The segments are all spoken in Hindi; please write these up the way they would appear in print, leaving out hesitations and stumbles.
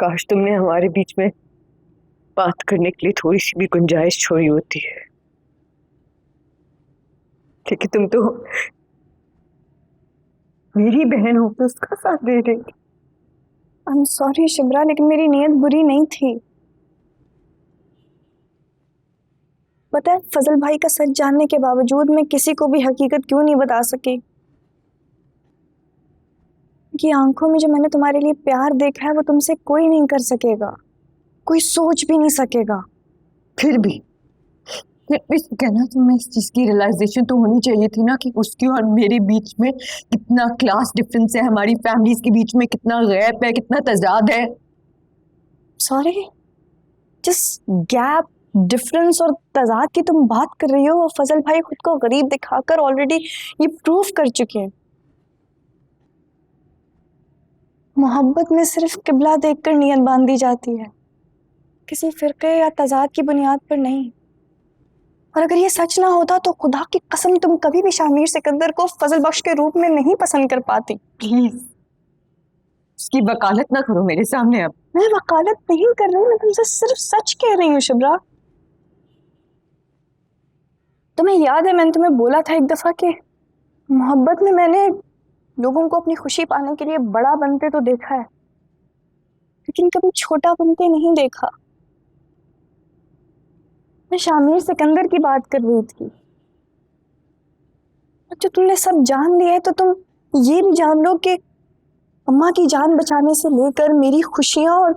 काश तुमने हमारे बीच में बात करने के लिए थोड़ी सी भी गुंजाइश छोड़ी होती है, क्योंकि तुम तो मेरी बहन हो तो उसका साथ दे रही। आई एम सॉरी शिब्रा, लेकिन मेरी नीयत बुरी नहीं थी। पता है फजल भाई का सच जानने के बावजूद मैं किसी को भी हकीकत क्यों नहीं बता सकी कि आंखों में जो मैंने तुम्हारे लिए प्यार देखा है वो तुमसे कोई नहीं कर सकेगा, कोई सोच भी नहीं सकेगा। फिर भी कहना तुम्हें इस चीज की रियलाइजेशन तो होनी चाहिए थी ना कि उसकी और मेरे बीच में कितना क्लास डिफरेंस है, हमारी फैमिलीज के बीच में कितना गैप है, कितना तजाद है। सॉरी, जिस गैप डिफरेंस और तजाद की तुम बात कर रही हो वो फजल भाई खुद को गरीब दिखाकर ऑलरेडी ये प्रूफ कर चुके हैं। मोहब्बत में सिर्फ किबला देखकर नियत बांधी जाती है, किसी फिरके या तजाद की बुनियाद पर नहीं। और अगर ये सच ना होता तो खुदा की कसम तुम कभी भी शामिर सिकंदर को फजल बख्श के रूप में नहीं पसंद कर पाती। प्लीज उसकी वकालत ना करो मेरे सामने। अब मैं वकालत नहीं कर रही, मैं तुमसे सिर्फ सच कह रही हूँ शिब्रा। तुम्हें याद है मैंने तुम्हें बोला था एक दफा कि मोहब्बत में मैंने लोगों को अपनी खुशी पाने के लिए बड़ा बनते तो देखा है, लेकिन कभी छोटा बनते नहीं देखा। मैं शामिर सिकंदर की बात कर रही थी। जो तुमने सब जान लिया है तो तुम ये भी जान लो कि अम्मा की जान बचाने से लेकर मेरी खुशियां और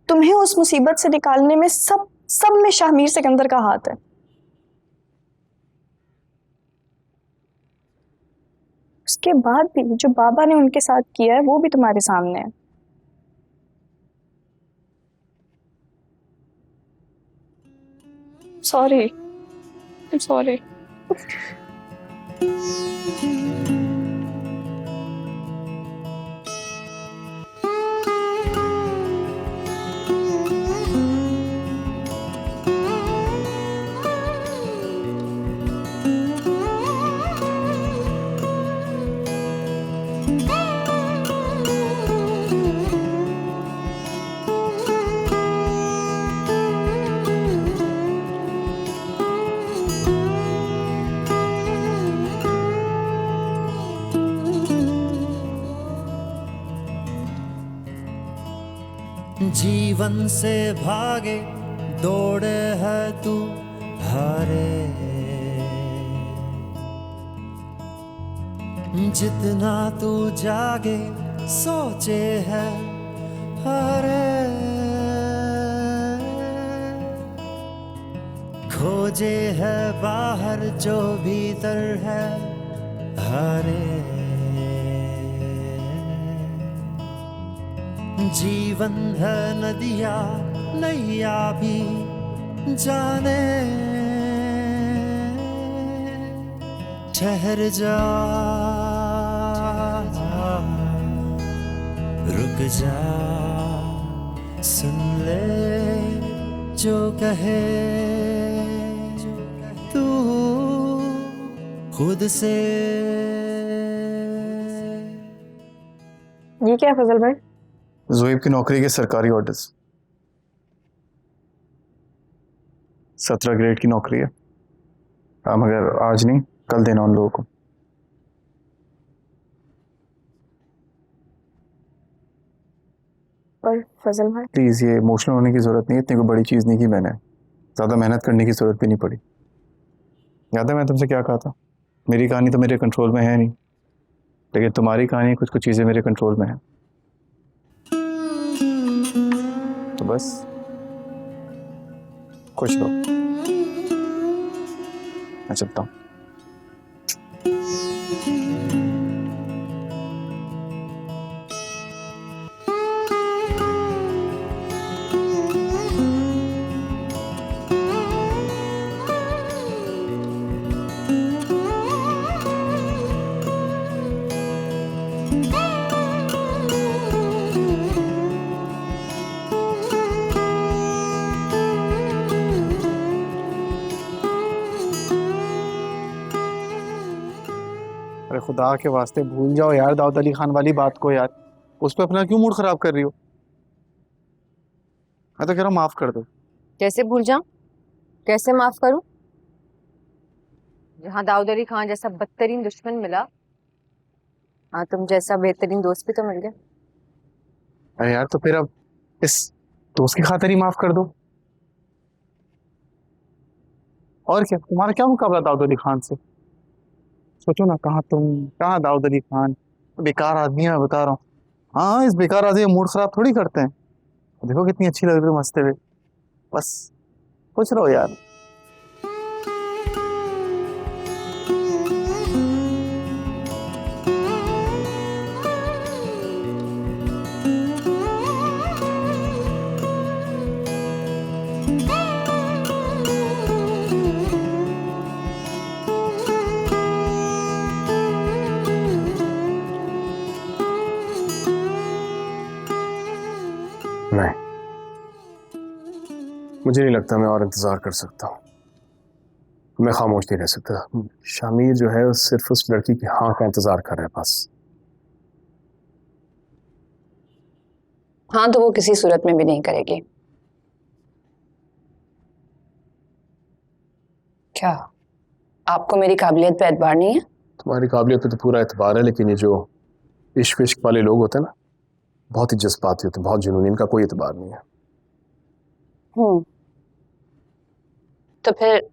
तुम्हें उस मुसीबत से निकालने में सब सब में शामिर सिकंदर का हाथ है। उसके बाद भी जो बाबा ने उनके साथ किया है वो भी तुम्हारे सामने है। Sorry, sorry. जीवन से भागे दौड़े है तू हारे, जितना तू जागे सोचे है हारे, खोजे है बाहर जो भीतर है हारे। जीवन है नदिया नैया भी जाने, ठहर जा रुक जा सुन ले जो कहे तू खुद से। ये क्या है फजल भाई? ज़ोएब की नौकरी के सरकारी ऑर्डर्स। 17 ग्रेड की नौकरी है। हाँ, मगर आज नहीं कल देना उन लोगों को। और फजल भाई प्लीज़ ये इमोशनल होने की ज़रूरत नहीं है, इतनी कोई बड़ी चीज़ नहीं की मैंने, ज़्यादा मेहनत करने की ज़रूरत भी नहीं पड़ी। याद है मैं तुमसे क्या कहा था? मेरी कहानी तो मेरे कंट्रोल में है नहीं, लेकिन तुम्हारी कहानी कुछ कुछ चीज़ें मेरे कंट्रोल में है। तो बस खुश रहो, मैं चलता हूँ। अरे खुदा के वास्ते भूल जाओ यार दाऊद अली खान वाली बात को यार, उस पर अपना क्यों मूड खराब कर रही हो? मैं तो कह रहा हूँ माफ कर दो। कैसे भूल जाऊं? कैसे माफ करूं? जहां दाऊद अली खान जैसा बदतरीन दुश्मन मिला, हाँ तुम जैसा बेहतरीन दोस्त भी तो मिल गया। अरे यार तो फिर अब इस दोस्त की खातिर ही माफ कर दो। और क्या, तुम्हारा क्या मुकाबला दाऊद अली खान से? सोचो ना, कहाँ तुम कहाँ दाऊद अली खान। बेकार आदमी है, मैं बता रहा हूँ। हाँ, इस बेकार आदमी मूड खराब थोड़ी करते हैं। देखो कितनी अच्छी लग रही है हंसते हुए। बस खुश रहो यार। नहीं, मुझे नहीं लगता मैं और इंतजार कर सकता हूँ। मैं खामोश नहीं रह सकता। शामिर जो है सिर्फ उस लड़की की हाँ का इंतजार कर रहा है बस। हाँ तो वो किसी सूरत में भी नहीं करेगी। क्या आपको मेरी काबिलियत पे एतबार नहीं है? तुम्हारी काबिलियत पे तो पूरा एतबार है, लेकिन ये जो इश्क विश्क वाले लोग होते हैं ना, बहुत ही जज्बाती होते हैं, बहुत जुनूनी, इनका कोई एतबार नहीं है। तो फिर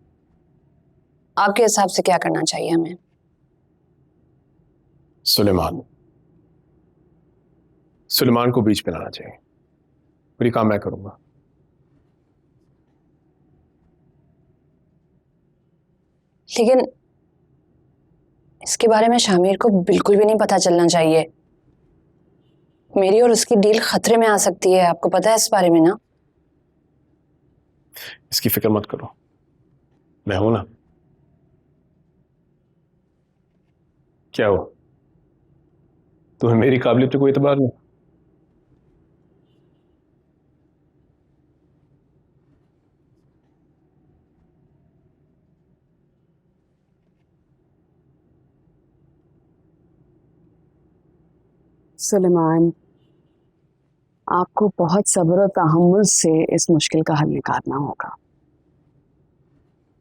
आपके हिसाब से क्या करना चाहिए हमें? सुलेमान सुलेमान को बीच पे लाना चाहिए। पूरी काम मैं करूंगा। लेकिन इसके बारे में शामिर को बिल्कुल भी नहीं पता चलना चाहिए। मेरी और उसकी डील खतरे में आ सकती है, आपको पता है इस बारे में ना? इसकी फिक्र मत करो, मैं हूं ना। क्या हो, तुम्हें मेरी काबिलियत पे कोई एतबार नहीं? सुलेमान, आपको बहुत सब्र और तहम्मुल से इस मुश्किल का हल निकालना होगा।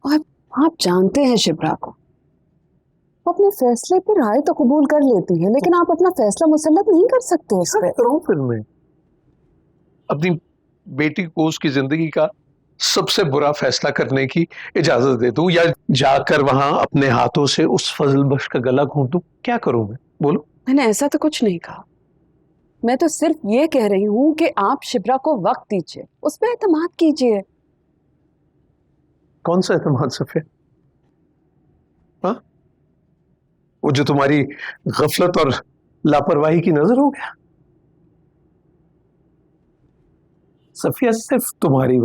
और आप जानते हैं शिप्रा को, वो अपने फैसले पर राय तो कबूल कर लेती है, लेकिन आप अपना फैसला मुसल्लत नहीं कर सकते उस पर। करूं फिर मैं? अपनी बेटी को उसकी जिंदगी का सबसे बुरा फैसला करने की इजाजत दे दूं, या जाकर वहां अपने हाथों से उस फजल बख्श का गला घोंट दूं? क्या करूं मैं, बोलो? मैंने ऐसा तो कुछ नहीं कहा। मैं तो सिर्फ ये कह रही हूँ कि आप शिप्रा को वक्त दीजिए, उस पर एतमाद कीजिए। कौन सा एतमाद सफिया? हाँ, वो जो तुम्हारी गफलत और लापरवाही की नजर हो गया? सफिया, सिर्फ तुम्हारी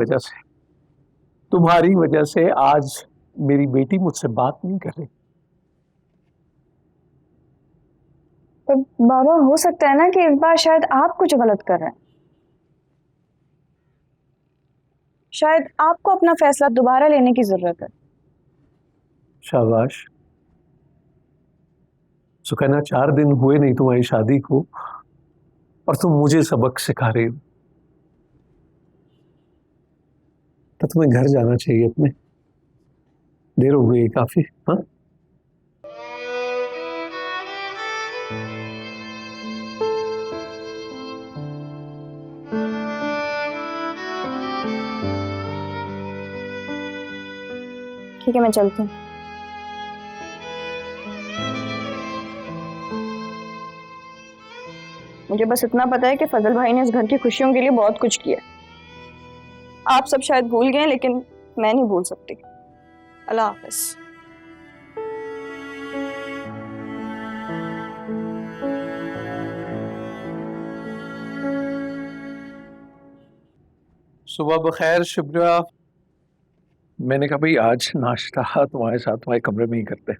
वजह से आज मेरी बेटी मुझसे बात नहीं कर रही। तो बाबा, हो सकता है ना कि इस बार शायद आप कुछ गलत कर रहे हैं। शायद आपको अपना फैसला दोबारा लेने की जरूरत है। शाबाश सुकन्या, 4 दिन हुए नहीं तुम्हारी शादी को और तुम मुझे सबक सिखा रही हो। तो तुम्हें घर जाना चाहिए अपने, देर हो गई काफी। हाँ, ठीक है, मैं चलती हूँ। मुझे बस इतना पता है कि फजल भाई ने इस घर की खुशियों के लिए बहुत कुछ किया। आप सब शायद भूल गए, लेकिन मैं नहीं भूल सकती। अल्लाह हाफिज। सुबह बखैर शिब्रा। मैंने कहा भाई आज नाश्ता तुम्हारे साथ तुम्हारे कमरे में ही करते हैं।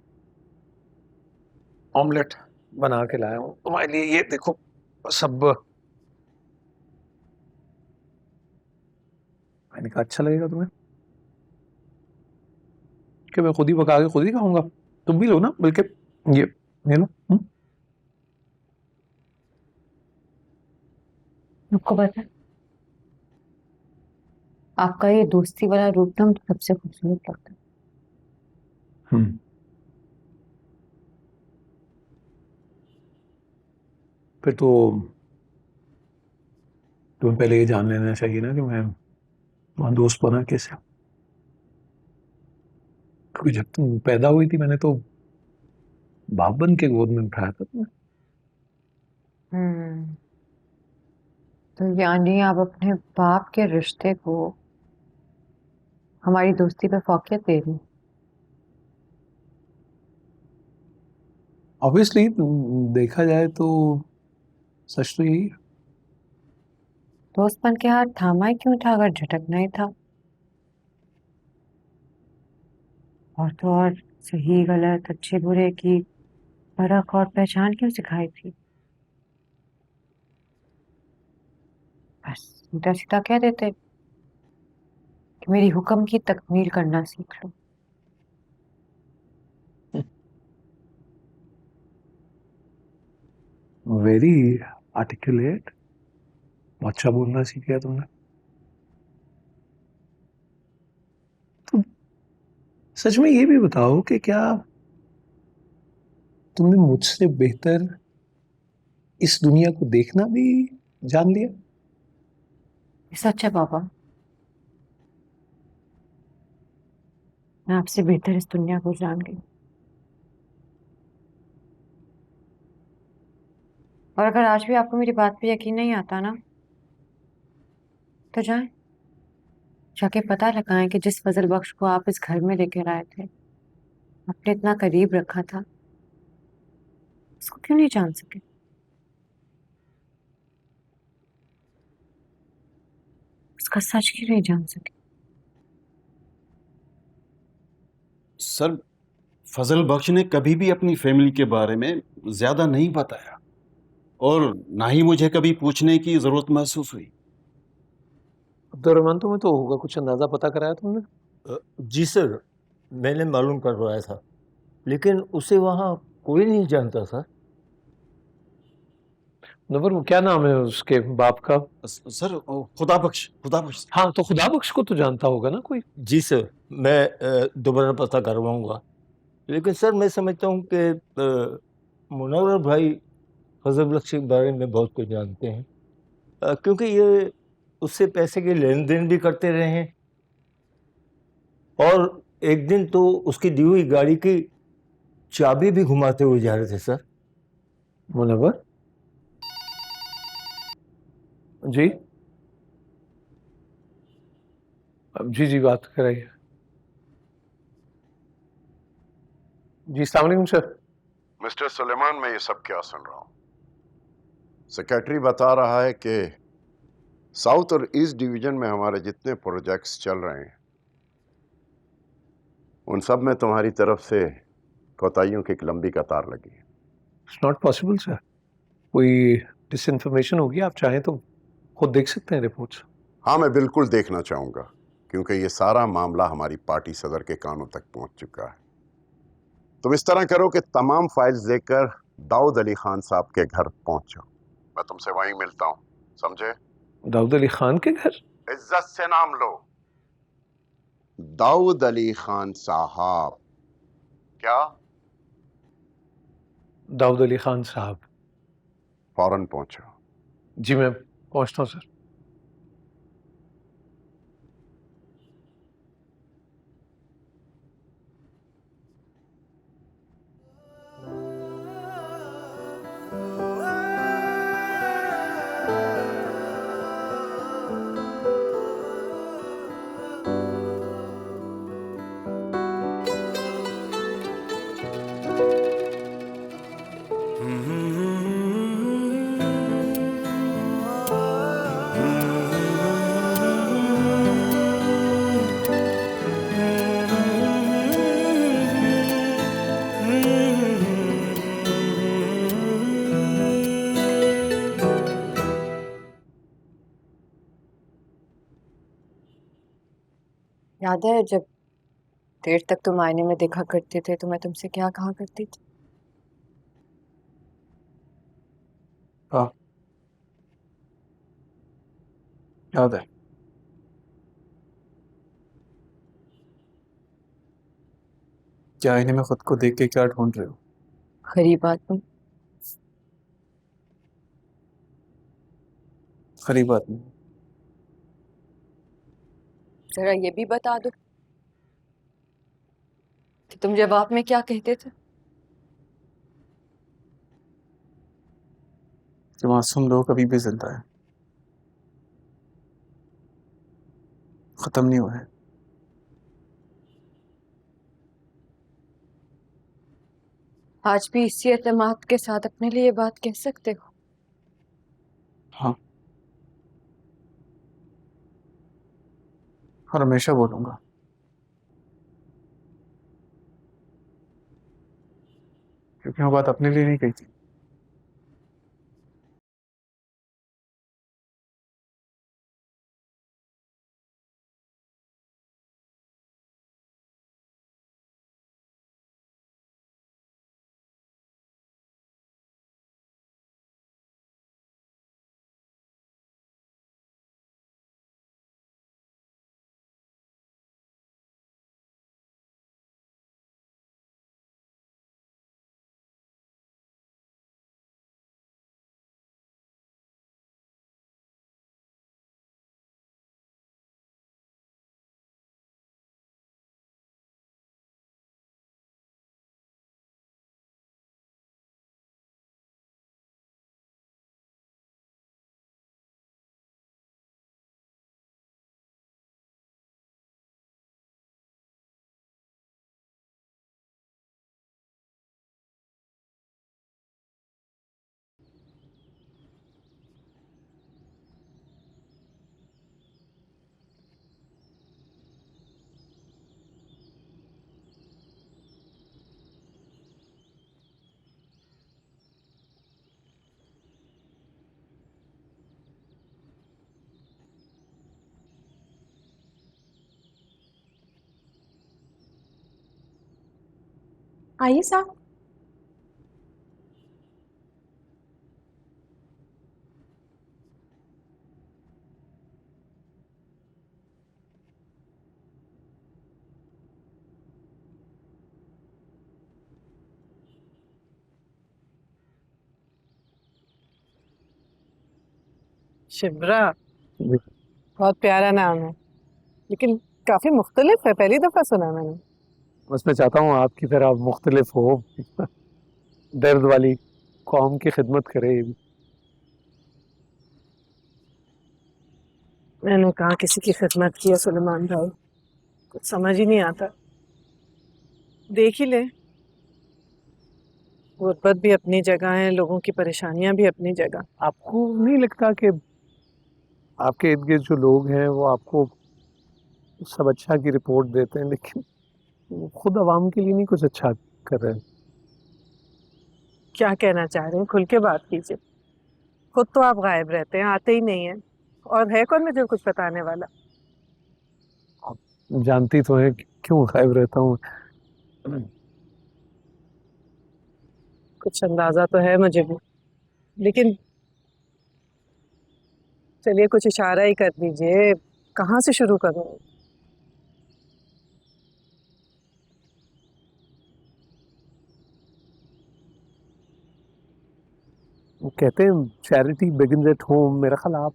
ऑमलेट बना के लाया हूँ तुम्हारे लिए, ये देखो सब। मैंने कहा अच्छा लगेगा तुम्हें कि मैं खुद ही पका के खुद ही खाऊंगा। तुम भी लो ना, बल्कि ये लो। आपको पता है, आपका ये दोस्ती वाला रूप ना मुझे सबसे खूबसूरत लगता है। फिर तो तुम्हें पहले ये जान लेना चाहिए ना कि मैं तुम्हारा दोस्त बना कैसे, क्योंकि जब तुम पैदा हुई थी मैंने तो बाप बन के गोद में उठाया था तुम्हें। हम्म। तो यानी आप अपने बाप के रिश्ते को हमारी दोस्ती पे फौकियत दे रही हैं। ऑब्वियसली देखा जाए तो सच तो यही है। दोस्त बन के हाथ थामा ही क्यों था अगर झटकना ही था। और तो और सही गलत अच्छे बुरे की परख और पहचान क्यों सिखाई थी। बस सीधा सीधा कह देते कि मेरी हुक्म की तकमील करना सीख लो। वेरी आर्टिकुलेट, अच्छा बोलना सीख गया तुमने। तो सच में ये भी बताओ कि क्या तुमने मुझसे बेहतर इस दुनिया को देखना भी जान लिया? ये सच है पापा। मैं आपसे बेहतर इस दुनिया को जान गई। और अगर आज भी आपको मेरी बात पे यकीन नहीं आता ना, तो जाएं जाके पता लगाएं कि जिस फजल बख्श को आप इस घर में लेकर आए थे, आपने इतना करीब रखा था, उसको क्यों नहीं जान सके। उसका सच क्यों नहीं जान सके। सर, फजल बख्श ने कभी भी अपनी फैमिली के बारे में ज्यादा नहीं बताया और ना ही मुझे कभी पूछने की जरूरत महसूस हुई। अब्दुलरहमान, तुम्हें तो होगा कुछ अंदाजा पता कराया तुमने? जी सर, मैंने मालूम करवाया था, लेकिन उसे वहाँ कोई नहीं जानता सर। नवर, वो क्या नाम है उसके बाप का? सर, खुदा बख्श। हाँ, तो खुदा बख्श को तो जानता होगा ना कोई। जी सर, मैं दोबारा पता करवाऊंगा, लेकिन सर मैं समझता हूँ कि मुनव्वर भाई फजल बख्श के बारे में बहुत कुछ जानते हैं, क्योंकि ये उससे पैसे के लेन देन भी करते रहे हैं और एक दिन तो उसकी दी हुई गाड़ी की चाबी भी घुमाते हुए जा रहे थे सर। मुनव्वर जी, जी जी, बात कराइए। जी, अस्सलाम वालेकुम सर। मिस्टर सुलेमान, मैं ये सब क्या सुन रहा हूं? सेक्रेटरी बता रहा है कि साउथ और ईस्ट डिवीजन में हमारे जितने प्रोजेक्ट्स चल रहे हैं उन सब में तुम्हारी तरफ से कोताहियों की एक लंबी कतार लगी है। इट्स नॉट पॉसिबल सर, कोई डिसइंफॉर्मेशन होगी, आप चाहें तो खुद देख सकते हैं रिपोर्ट्स। हाँ, मैं बिल्कुल देखना चाहूंगा, क्योंकि ये सारा मामला हमारी पार्टी सदर के कानों तक पहुंच चुका है। तुम इस तरह करो कि तमाम फाइल्स लेकर दाऊद अली खान साहब के घर पहुंच जाओ। मैं तुमसे वहीं मिलता हूं, समझे? दाऊद अली खान के घर? इज्जत से नाम लो, दाऊद अली खान साहब। क्या? दाऊद अली खान साहब। फौरन पहुंचो। जी, मैं पहुंचता हूँ सर। याद है जब देर तक तुम आईने में देखा करते थे तो मैं तुमसे क्या कहा करती थी? हाँ, याद है। क्या आईने में खुद को देख के क्या ढूंढ रहे हो? गरीब आदमी। गरीब आदमी? जरा ये भी बता दो कि तुम जवाब में क्या कहते थे। कि मासूम लोग अभी भी जिंदा है, खत्म नहीं हुआ है। आज भी इसी एतमाद के साथ अपने लिए बात कह सकते हो? हाँ, और हमेशा बोलूंगा, क्योंकि वो बात अपने लिए नहीं कही थी। आइए साहब। शिब्रा बहुत प्यारा नाम है, लेकिन काफी मुख्तलिफ है, पहली दफा सुना मैंने। बस मैं चाहता हूँ आपकी तरह मुख्तलिफ हो, दर्द वाली कौम की खिदमत करे। मैंने कहा किसी की खिदमत की है सुलेमान भाई, कुछ समझ ही नहीं आता। देख ही ले, गुर्बत भी अपनी जगह है, लोगों की परेशानियां भी अपनी जगह। आपको नहीं लगता कि आपके इर्द गिर्द जो लोग हैं वो आपको सब अच्छा की रिपोर्ट देते हैं, लेकिन वो खुद आवाम के लिए नहीं कुछ अच्छा कर रहे हैं? क्या कहना चाह रहे हैं, खुल के बात कीजिए। खुद तो आप गायब रहते हैं, आते ही नहीं है, और है कौन मुझे कुछ बताने वाला? जानती तो है क्यों गायब रहता हूँ। कुछ अंदाजा तो है मुझे भी, लेकिन चलिए कुछ इशारा ही कर दीजिए, कहाँ से शुरू करूँ? वो कहते हैं चैरिटी बिगिंस एट होम। मेरा ख्याल आप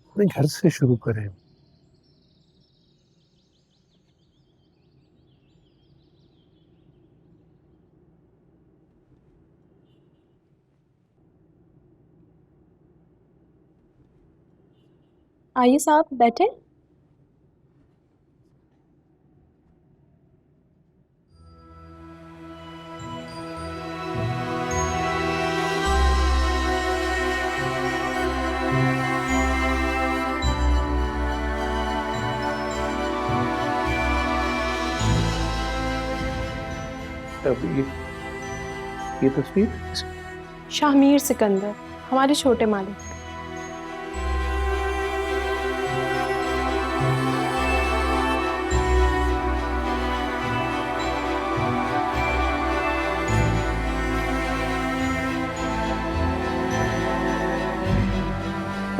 अपने घर से शुरू करें। आइए साहब, बैठे। अब ये तस्वीर शाहमीर सिकंदर, हमारे छोटे मालिक।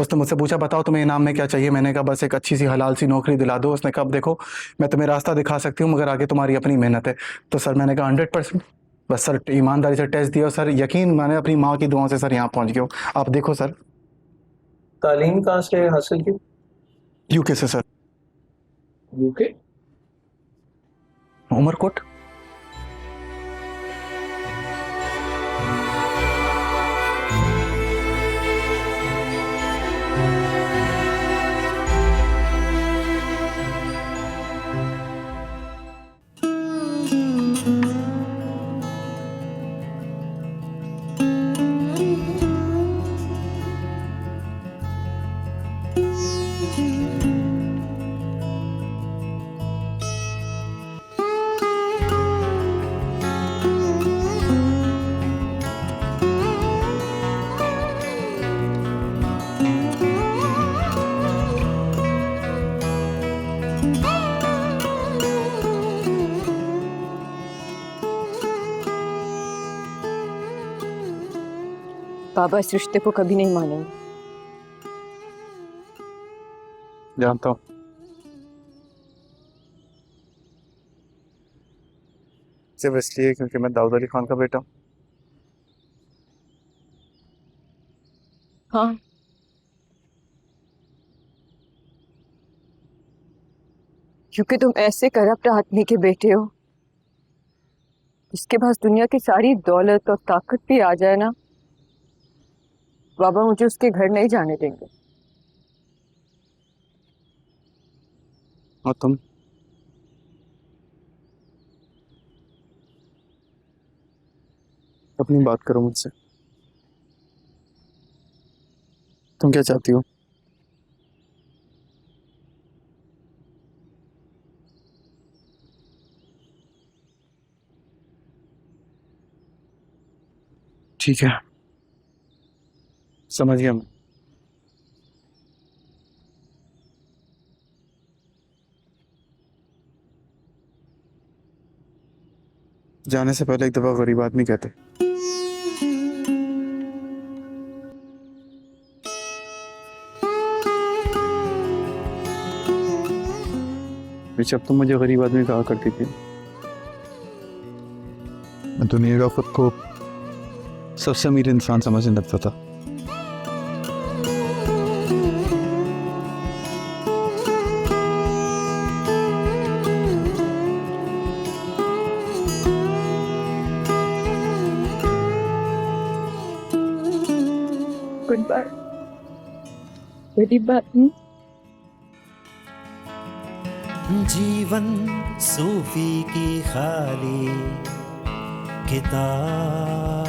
उसने मुझसे पूछा बताओ तुम्हें इनाम में क्या चाहिए। मैंने कहा बस एक अच्छी सी हलाल सी नौकरी दिला दो। उसने कहा देखो मैं तुम्हें रास्ता दिखा सकती हूँ मगर आगे तुम्हारी अपनी मेहनत है। तो सर मैंने कहा 100%। बस सर ईमानदारी से टेस्ट दिया सर, यकीन मैंने अपनी माँ की दुआओं से सर यहाँ पहुँच गया हूँ। आप देखो सर। तालीम कहाँ से हासिल की? यूके से सर। यूके? उमरकोट। बाबा इस रिश्ते को कभी नहीं मानेंगे। जानता हूँ। सिर्फ इसलिए क्योंकि मैं दाऊद अली खान का बेटा हूँ। हाँ, क्योंकि तुम ऐसे करप्ट आदमी के बेटे हो जिसके पास दुनिया की सारी दौलत और ताकत भी आ जाए ना, बाबा मुझे उसके घर नहीं जाने देंगे। और तुम? अपनी बात करो मुझसे। तुम क्या चाहती हो? ठीक है, समझ गया मैं। जाने से पहले एक दफा गरीब आदमी कहते। जब तुम मुझे गरीब आदमी कहा करती थी, मैं दुनिया का खुद को सबसे अमीर इंसान समझने लगता था। गुड बाय गरीब आदमी। जीवन सूफी की खाली किताब,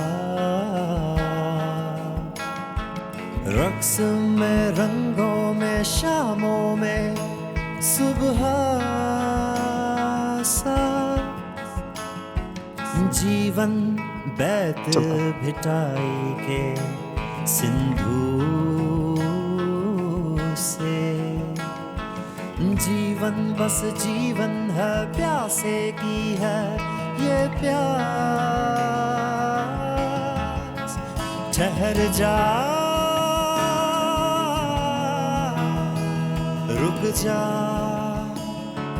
रक्स में रंगों में शामों में सुबह सा, जीवन बैत भिटाई के सिंधु से, जीवन बस जीवन है प्यासे की है ये प्यास। ठहर जा रुक जा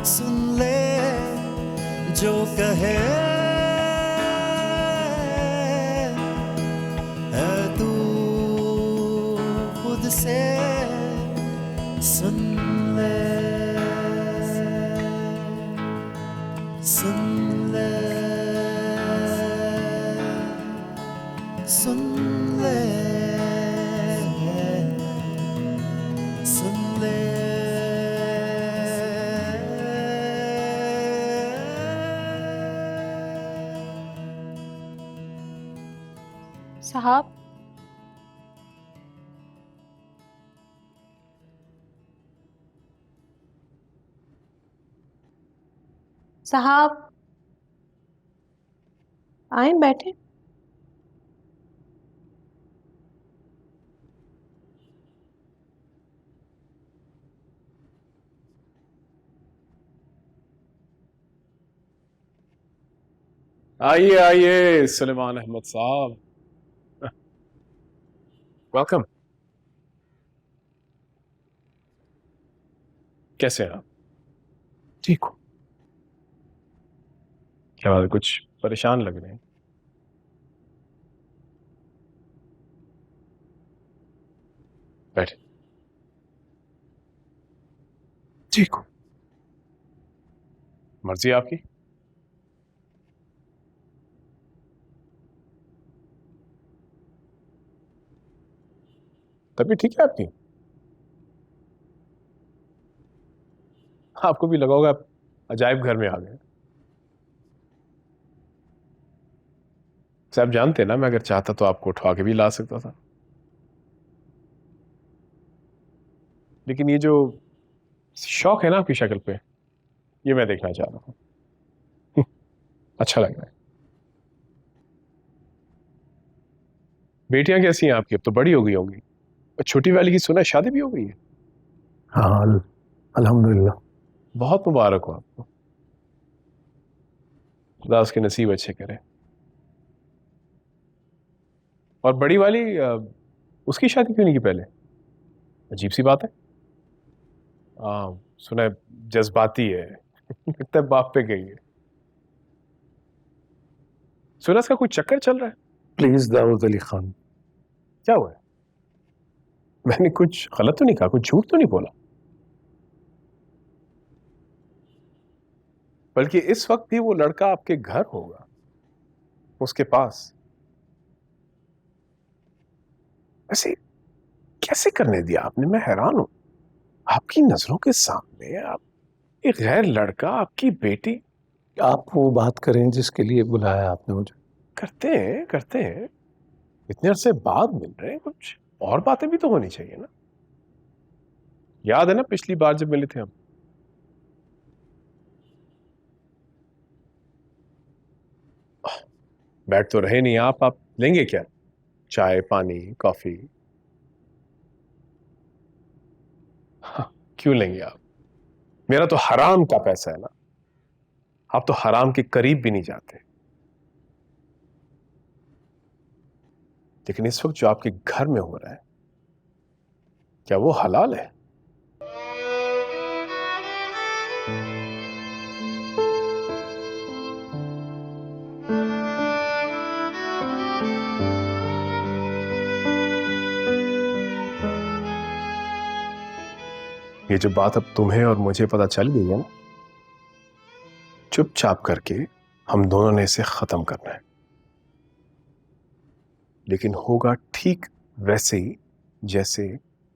सुन ले जो कहे है तू खुद से सुन ले, सुन ले, सुन ले, सुन ले। साहब, साहब आए बैठे। आइए आइए सुलेमान अहमद साहब, वेलकम। कैसे हैं आप? ठीक हो? क्या बात है, कुछ परेशान लग रहे हैं? बैठे। ठीक हो? मर्जी है आपकी। तबीयत ठीक है आपकी? आपको भी लगा होगा आप अजायब घर में आ गए। आप जानते हैं ना, मैं अगर चाहता तो आपको उठवा के भी ला सकता था, लेकिन ये जो शौक है ना आपकी शक्ल पे, ये मैं देखना चाह रहा हूं। अच्छा लग रहा है। बेटियां कैसी हैं आपकी? अब तो बड़ी हो गई होंगी। और छोटी वाली की सुना है शादी भी हो गई है। हाँ, अल्हम्दुलिल्लाह। बहुत मुबारक हो आपको। खुदा उसके नसीब अच्छे करे। और बड़ी वाली उसकी शादी क्यों नहीं की पहले? अजीब सी बात है। सुना है जज्बाती है। लगता है बाप पे गई है। सुना इसका कोई चक्कर चल रहा है। प्लीज दाऊद अली खान। क्या हुआ है? मैंने कुछ गलत तो नहीं कहा, कुछ झूठ तो नहीं बोला? बल्कि इस वक्त भी वो लड़का आपके घर होगा, उसके पास। वैसे कैसे करने दिया आपने? मैं हैरान हूं। आपकी नजरों के सामने आप एक गैर लड़का, आपकी बेटी। आप वो बात करें जिसके लिए बुलाया आपने मुझे। करते हैं, करते हैं। इतने अरसे बाद मिल रहे हैं, कुछ और बातें भी तो होनी चाहिए ना। याद है ना पिछली बार जब मिले थे हम? बैठ तो रहे नहीं आप लेंगे क्या? चाय, पानी, कॉफी? हाँ, क्यों लेंगे आप? मेरा तो हराम का पैसा है ना। आप तो हराम के करीब भी नहीं जाते। लेकिन इस वक्त जो आपके घर में हो रहा है, क्या वो हलाल है? ये जो बात अब तुम्हें और मुझे पता चल गई है ना, चुपचाप करके हम दोनों ने इसे खत्म करना है। लेकिन होगा ठीक वैसे ही जैसे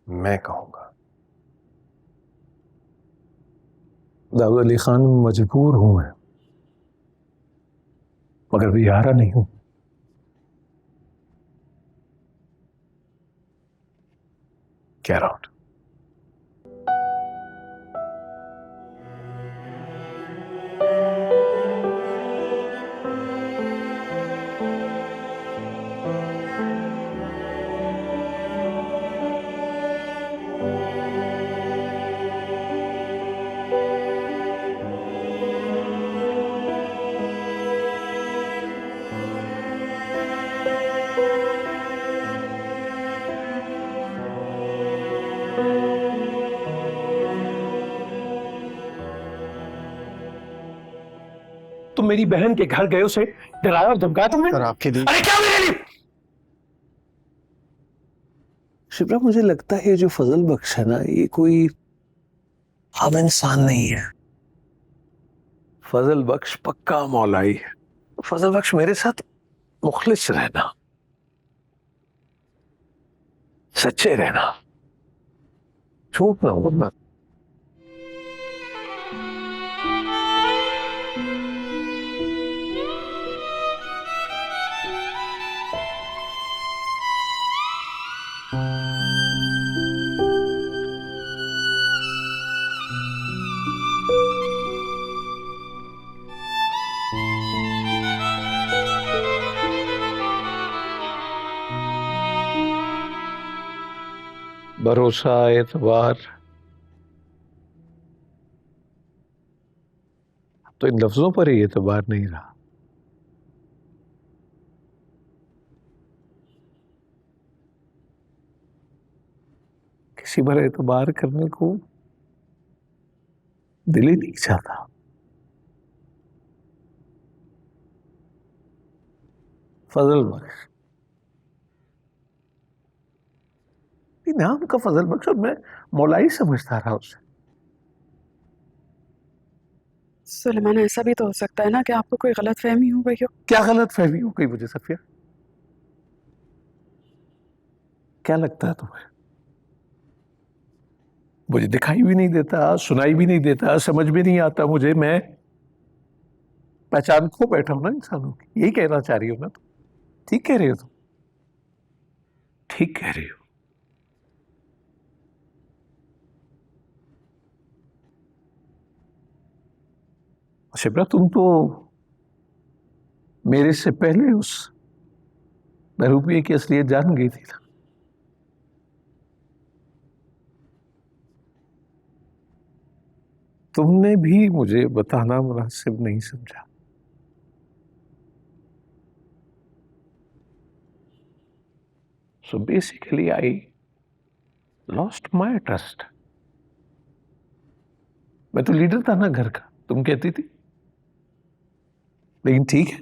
मैं कहूंगा। दाऊद अली खान, मजबूर हूं मैं, मगर बेहारा नहीं हूं। Get out. तुम मेरी बहन के घर गए, उसे डराया और धमकाया तुमने? सर आपके लिए। अरे क्या मेरे लिए? शिप्रा, मुझे लगता है ये जो फजल बख्श है ना, ये कोई आम इंसान नहीं है। फजल बख्श पक्का मौलाई है। फजल बख्श, मेरे साथ मुखलिस रहना, सच्चे रहना, झूठ ना बोलना। भरोसा, एतबार, तो इन लफ्जों पर ही एतबार नहीं रहा। किसी पर एतबार करने को दिल ही नहीं चाहता। फजल बख्श, ये नाम का फजल बख्श, और मैं मौलाई समझता रहा उसे। सुलेमान, ऐसा भी तो हो सकता है ना कि आपको कोई गलत फहमी हो गई हो। क्या गलत फहमी हो गई मुझे सफिया? क्या लगता है तुम्हें? मुझे दिखाई भी नहीं देता, सुनाई भी नहीं देता, समझ भी नहीं आता मुझे। मैं पहचान खो बैठा हूं ना इंसानों की। यही कहना चाह रही हो ना तुम? ठीक कह रही हो तुम, ठीक कह रही हो। शिप्रा, तुम तो मेरे से पहले उस बहरूपिये की असलियत जान गई थी ना। तुमने भी मुझे बताना मुनासिब नहीं समझा। So basically, I lost my trust. मैं तो लीडर था ना घर का, तुम कहती थी। लेकिन ठीक है,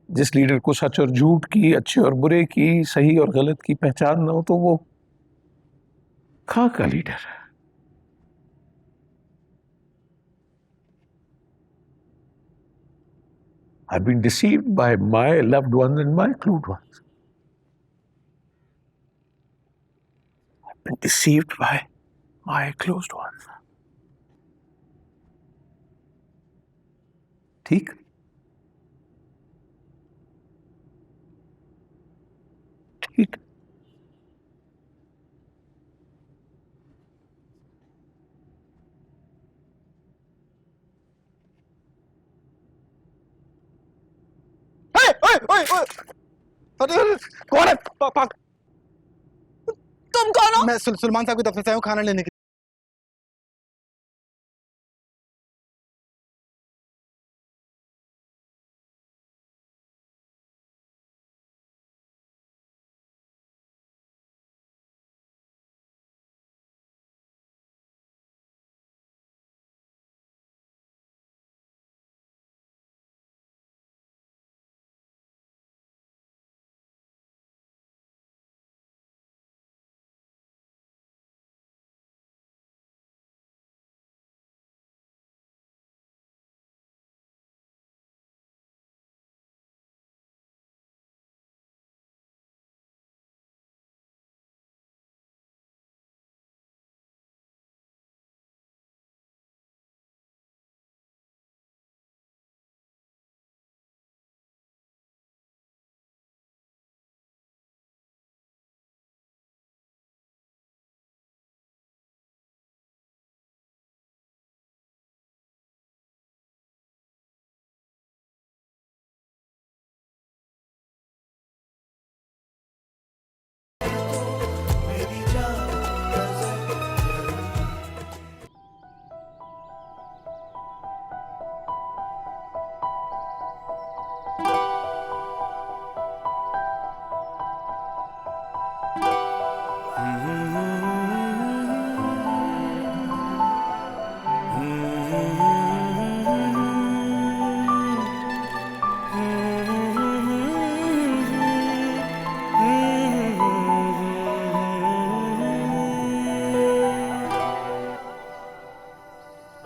जिस लीडर को सच और झूठ की, अच्छे और बुरे की, सही और गलत की पहचान ना हो, तो वो खां का लीडर है। I've been deceived by my loved ones and my close ones. I've been deceived by my closed ones. ठीक? ठीक। अरे कौन है? तुम कौन हो? मैं सलमान साहब की दफ्तर से आया हूँ खाना लेने के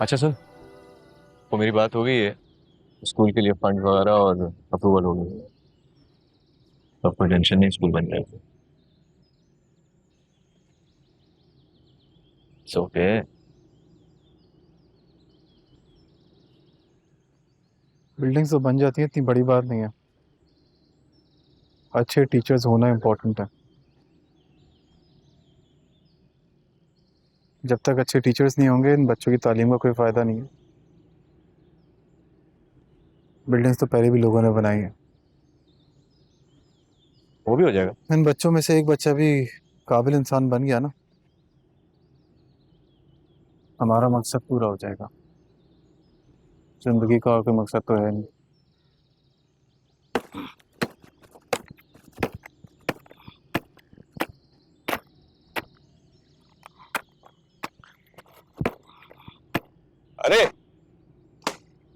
अच्छा सर, वो मेरी बात हो गई है स्कूल के लिए फंड वगैरह और अप्रूवल हो गई है। अब कोई टेंशन नहीं, स्कूल बन जाएगा। It's okay. बिल्डिंग्स तो बन जाती है, इतनी बड़ी बात नहीं है। अच्छे टीचर्स होना इम्पोर्टेंट है। जब तक अच्छे टीचर्स नहीं होंगे, इन बच्चों की तालीम का कोई फ़ायदा नहीं है। बिल्डिंग्स तो पहले भी लोगों ने बनाई है। वो भी हो जाएगा। इन बच्चों में से एक बच्चा भी काबिल इंसान बन गया ना, हमारा मकसद पूरा हो जाएगा। जिंदगी का और कोई मकसद तो है नहीं।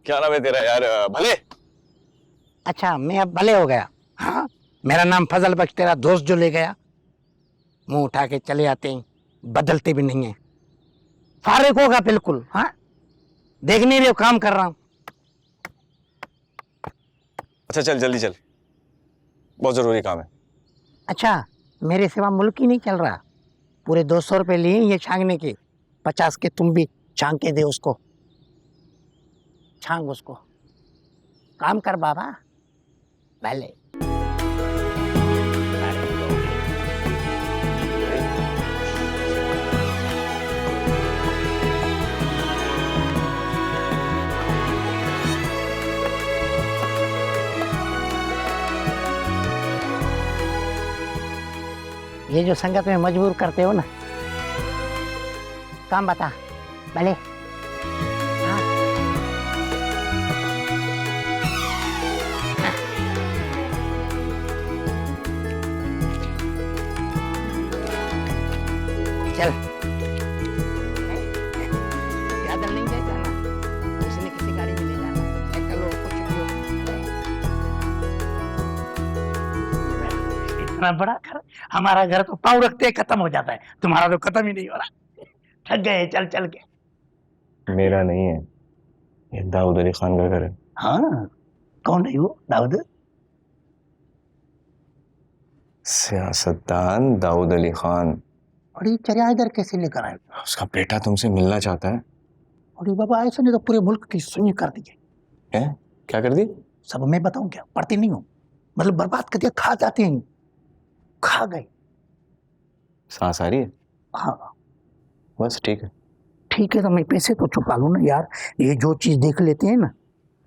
क्या नाम है तेरा यार? भले। अच्छा, मैं अब भले हो गया? हाँ, मेरा नाम फजल बख्श, तेरा दोस्त जो ले गया। मुंह उठा के चले आते हैं, बदलते भी नहीं है। फारिग होगा बिल्कुल। हाँ, देख नहीं रहे हो काम कर रहा हूँ। अच्छा चल जल्दी चल, बहुत जरूरी काम है। अच्छा, मेरे सिवा मुल्क ही नहीं चल रहा। पूरे 200 रुपए लिए ये छांगने के, 50 के तुम भी छांग के दे उसको। छांग उसको, काम कर बाबा। भले। ये जो संगत में मजबूर करते हो ना, काम बता। भले। चल, ज्यादा नहीं ले जाना, किसी न किसी गाड़ी में ले जाना, साइकिल हो कुछ भी हो। इतना बड़ा घर, हमारा घर तो पाँव रखते खत्म हो जाता है, तुम्हारा तो खत्म ही नहीं हो रहा। थक गए चल चल के। मेरा नहीं है, ये दाऊद अली खान का घर है। हाँ, कौन है वो दाऊद? सियासतदान दाऊद अली खान। और ये चरिया इधर कैसे लेकर आए? उसका बेटा तुमसे मिलना चाहता है। और ये बाबा ऐसे नहीं तो पूरे मुल्क की सुनी कर दी है? क्या कर दी? सब मैं बताऊं क्या? पढ़ती नहीं हूँ, मतलब बर्बाद कर दिया, खा जाते हैं। खा गए। सांस आ रही है? हाँ बस ठीक है। ठीक है, तो मैं पैसे तो छुपा लूँ ना यार। ये जो चीज देख लेते हैं ना,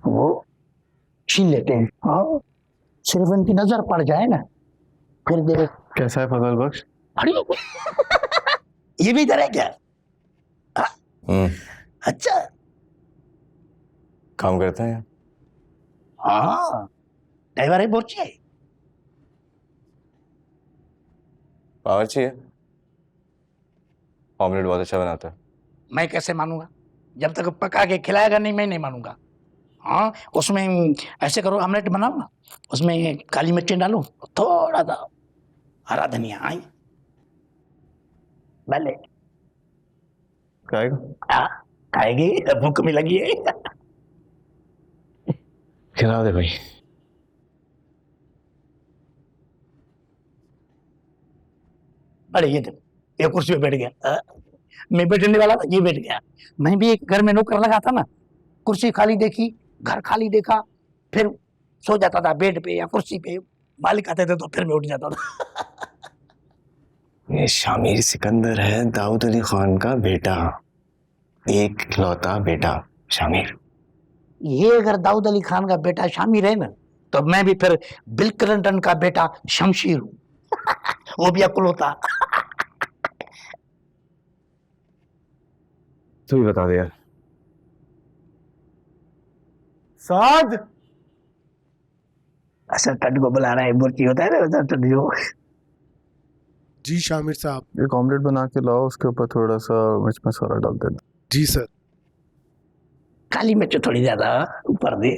वो छीन लेते हैं। हाँ, सिर्फ इनकी नजर पड़ जाए ना, फिर देख। कैसा है फजल बख्श? अरे ये भी इधर है क्या? अच्छा, काम करता है। हाँ, ड्राइवर है, बोर्ची है। बावर्ची है, ऑमलेट बहुत अच्छा बनाता है। मैं कैसे मानूंगा? जब तक पका के खिलाएगा नहीं, मैं नहीं मानूंगा। हाँ, उसमें ऐसे करो, ऑमलेट बनाओ ना, उसमें काली मिर्ची डालो, थोड़ा सा हरा धनिया। आई भले खाएगा? हाँ, खाएगी, भूख में लगी है। खिला दे भाई। अरे ये देखो, ये कुर्सी पे बैठ गया। मैं बैठने वाला था, ये बैठ गया। मैं भी एक घर में नौकर लगा था ना, कुर्सी खाली देखी, घर खाली देखा, फिर सो जाता था बेड पे या कुर्सी पे। मालिक आते थे तो फिर मैं उठ जाता था। ये शामिर सिकंदर है, दाऊद अली खान का बेटा, एक इकलौता बेटा शामिर। ये अगर दाऊद अली खान का बेटा शामिर है ना, तो मैं भी फिर बिल क्लिंटन का बेटा शमशीर हूँ। वो भी अकुलौता। तू ही बता दे यार। साद अच्छा, टड को बुला रहा है, बुर्ची होता है ना टड जो। जी शामिर साहब। एक ऑमलेट बना के लाओ, उसके ऊपर थोड़ा सा मिर्च मसाला डाल देना। जी सर। काली मिर्च थोड़ी ज्यादा ऊपर दे।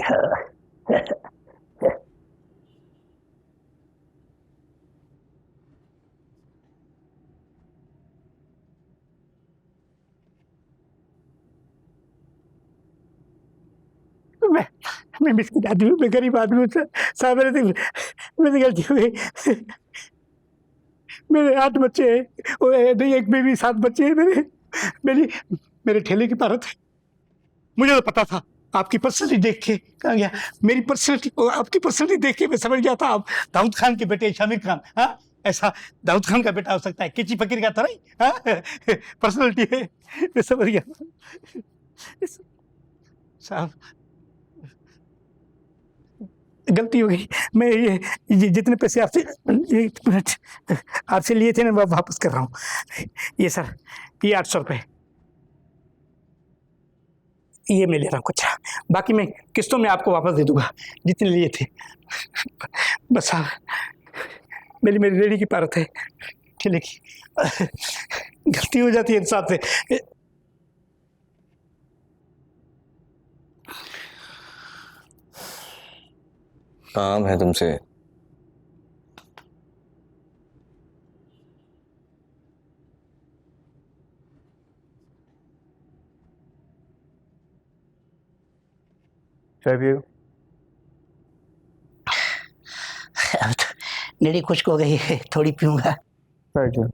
मैं मिस्किन आदमी हूँ, मैं गरीब आदमी हूँ साहब। मेरी गलती हुई। मेरे 8 बच्चे हैं, नहीं एक बेबी, 7 बच्चे हैं मेरे। मेरे ठेले की भारत है। मुझे तो पता था, आपकी पर्सनैलिटी देख के कहा गया, मेरी पर्सनैलिटी, आपकी पर्सनैलिटी देख के मैं समझ गया था आप दाऊद खान के बेटे शामिर खान। हाँ, ऐसा दाऊद खान का बेटा हो सकता है, किची फकीर का था नहीं। हाँ, पर्सनैलिटी है, मैं समझ गया साहब। गलती हो गई। मैं ये जितने पैसे आपसे लिए थे ना, मैं वापस कर रहा हूँ। ये सर, ये 800 रुपये ये मैं ले रहा हूँ। अच्छा, बाकी मैं किस्तों में आपको वापस दे दूंगा, जितने लिए थे। बस साहब, मेरी रेडी की पारत है, ठेले की। गलती हो जाती है इंसान से। काम है तुमसे। चाय पिएगा? अब तो नेड़ी खुश्क हो गई है, थोड़ी पीऊंगा। बैठ जाओ।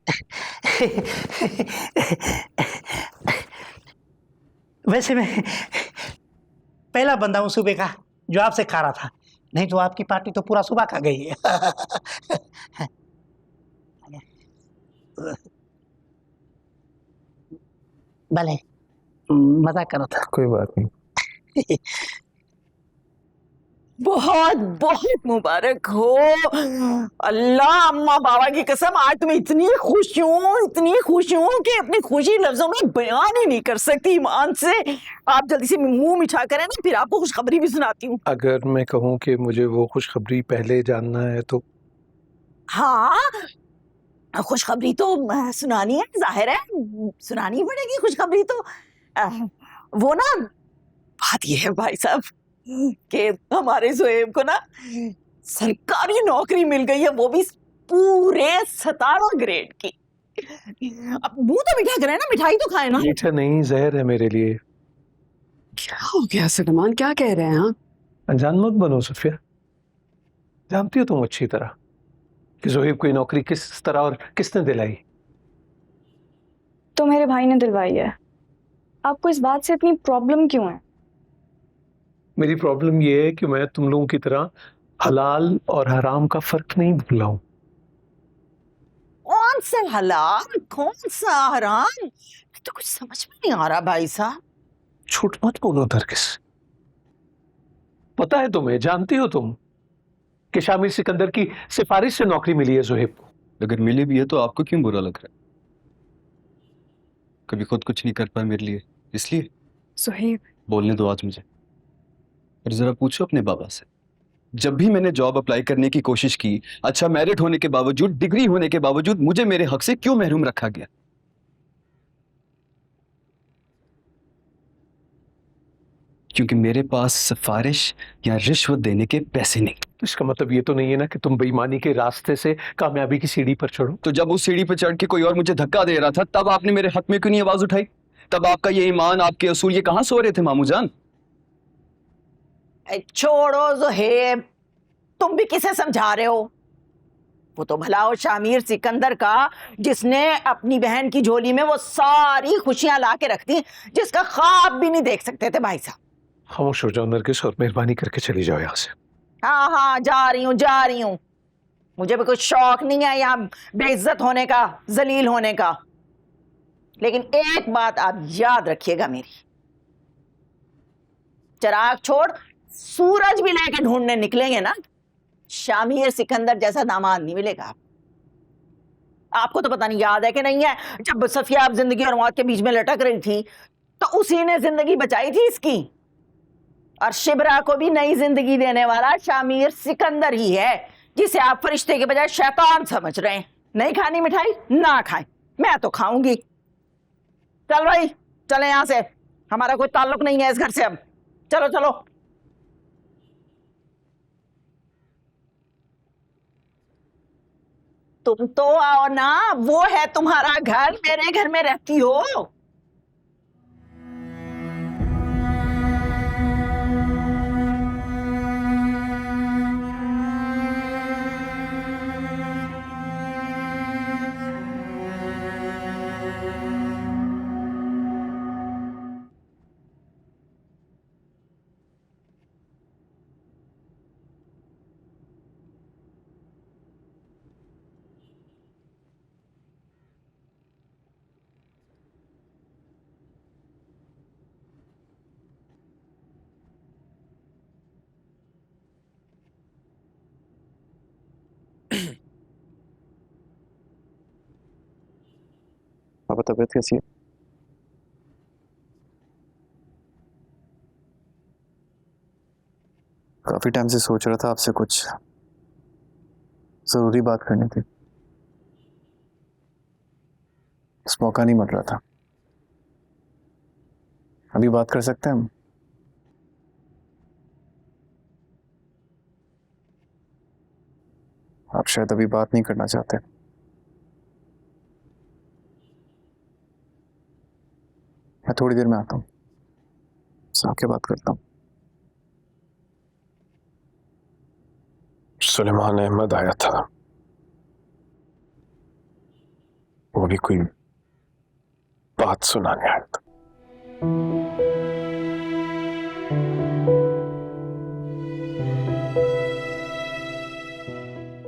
वैसे मैं पहला बंदा हूँ सुबह का जो आपसे खा रहा था, नहीं तो आपकी पार्टी तो पूरा सुबह खा गई है। भले मजाक करो था। कोई बात नहीं। बहुत बहुत मुबारक हो। अल्लाह अम्मा बाबा की कसम, आज तुम्हें इतनी खुश हूँ कि अपनी खुशी लफ्जों में बयान ही नहीं कर सकती ईमान से। आप जल्दी से मुंह मिठा करें ना, फिर आपको खुशखबरी भी सुनाती हूँ। अगर मैं कहूँ कि मुझे वो खुशखबरी पहले जानना है तो? हाँ, खुशखबरी तो सुनानी है, जाहिर है सुनानी पड़ेगी खुशखबरी तो। वो ना, बात ये है भाई साहब कि हमारे ज़ुएब को ना सरकारी नौकरी मिल गई है, वो भी पूरे 17 ग्रेड की। अब मुंह तो मीठा करें ना, मिठाई तो खाए ना। मीठा नहीं, जहर है मेरे लिए। क्या हो गया सलमान, क्या कह रहे हैं आप? अनजान मत बनो सफिया, जानती हो तुम अच्छी तरह कि ज़ोहेब को ये नौकरी किस तरह और किसने दिलाई। तो मेरे भाई ने दिलवाई है। आपको इस बात से इतनी प्रॉब्लम क्यों है? मेरी प्रॉब्लम ये है कि मैं तुम लोगों की तरह हलाल और हराम का फर्क नहीं भूला हूं। कौन सा हलाल, कौन सा हराम, तो कुछ समझ में नहीं आ रहा भाई साहब। झूठ मत बोलो नरगिस, पता है तुम्हें, जानती हो तुम कि शामिर सिकंदर की सिफारिश से नौकरी मिली है ज़ोहेब को। अगर मिली भी है तो आपको क्यों बुरा लग रहा है? कभी खुद कुछ नहीं कर पाए मेरे लिए, इसलिए? सुहेब, बोलने दो आज मुझे। और जरा पूछो अपने बाबा से, जब भी मैंने जॉब अप्लाई करने की कोशिश की, अच्छा मेरिट होने के बावजूद, डिग्री होने के बावजूद मुझे मेरे हक से क्यों महरूम रखा गया? क्योंकि मेरे पास सिफारिश या रिश्वत देने के पैसे नहीं। तो इसका मतलब ये तो नहीं है ना कि तुम बेईमानी के रास्ते से कामयाबी की सीढ़ी पर चढ़ो। तो जब उस सीढ़ी पर चढ़ के कोई और मुझे धक्का दे रहा था, तब आपने मेरे हक में क्यों नहीं आवाज उठाई? तब आपका ये ईमान, आपके असूल, ये कहां सो रहे थे मामू जान? छोड़ो ज़ुहेब, तुम भी किसे समझा रहे हो? वो तो भला हो शामिर सिकंदर का, जिसने अपनी बहन की झोली में वो सारी खुशियां ला के रख दी जिसका ख्वाब भी नहीं देख सकते थे भाई साहब। खामोश हो जाओ नरगिस और मेहरबानी करके चली जाओ यहाँ से। हाँ, जा रही हूँ। मुझे भी कुछ शौक नहीं है यहाँ बेइज्जत होने का, जलील होने का। लेकिन एक बात आप याद रखिएगा मेरी, चिराग छोड़ सूरज भी लेके ढूंढने निकलेंगे ना, शामिर सिकंदर जैसा दामाद नहीं मिलेगा। आपको तो पता नहीं याद है कि नहीं है, जब सफिया अब जिंदगी और मौत के बीच में लटक रही थी तो उसी ने जिंदगी बचाई थी इसकी। और शिबरा को भी नई जिंदगी देने वाला शामिर सिकंदर ही है, जिसे आप फरिश्ते के बजाय शैतान समझ रहे हैं। नहीं खानी मिठाई ना खाएं, मैं तो खाऊंगी। चल भाई, चले यहां से, हमारा कोई ताल्लुक नहीं है इस घर से अब। चलो चलो। तुम तो आओ ना, वो है तुम्हारा घर, मेरे घर में रहती हो। पापा तबीयत कैसी है? काफी टाइम से सोच रहा था आपसे कुछ जरूरी बात करनी थी, बस मौका नहीं मिल रहा था। अभी बात कर सकते हैं हम? आप शायद अभी बात नहीं करना चाहते। मैं थोड़ी देर में आता हूँ, साहब के बात करता हूँ। सुलेमान अहमद आया था, वो भी कोई बात सुनाने आया था।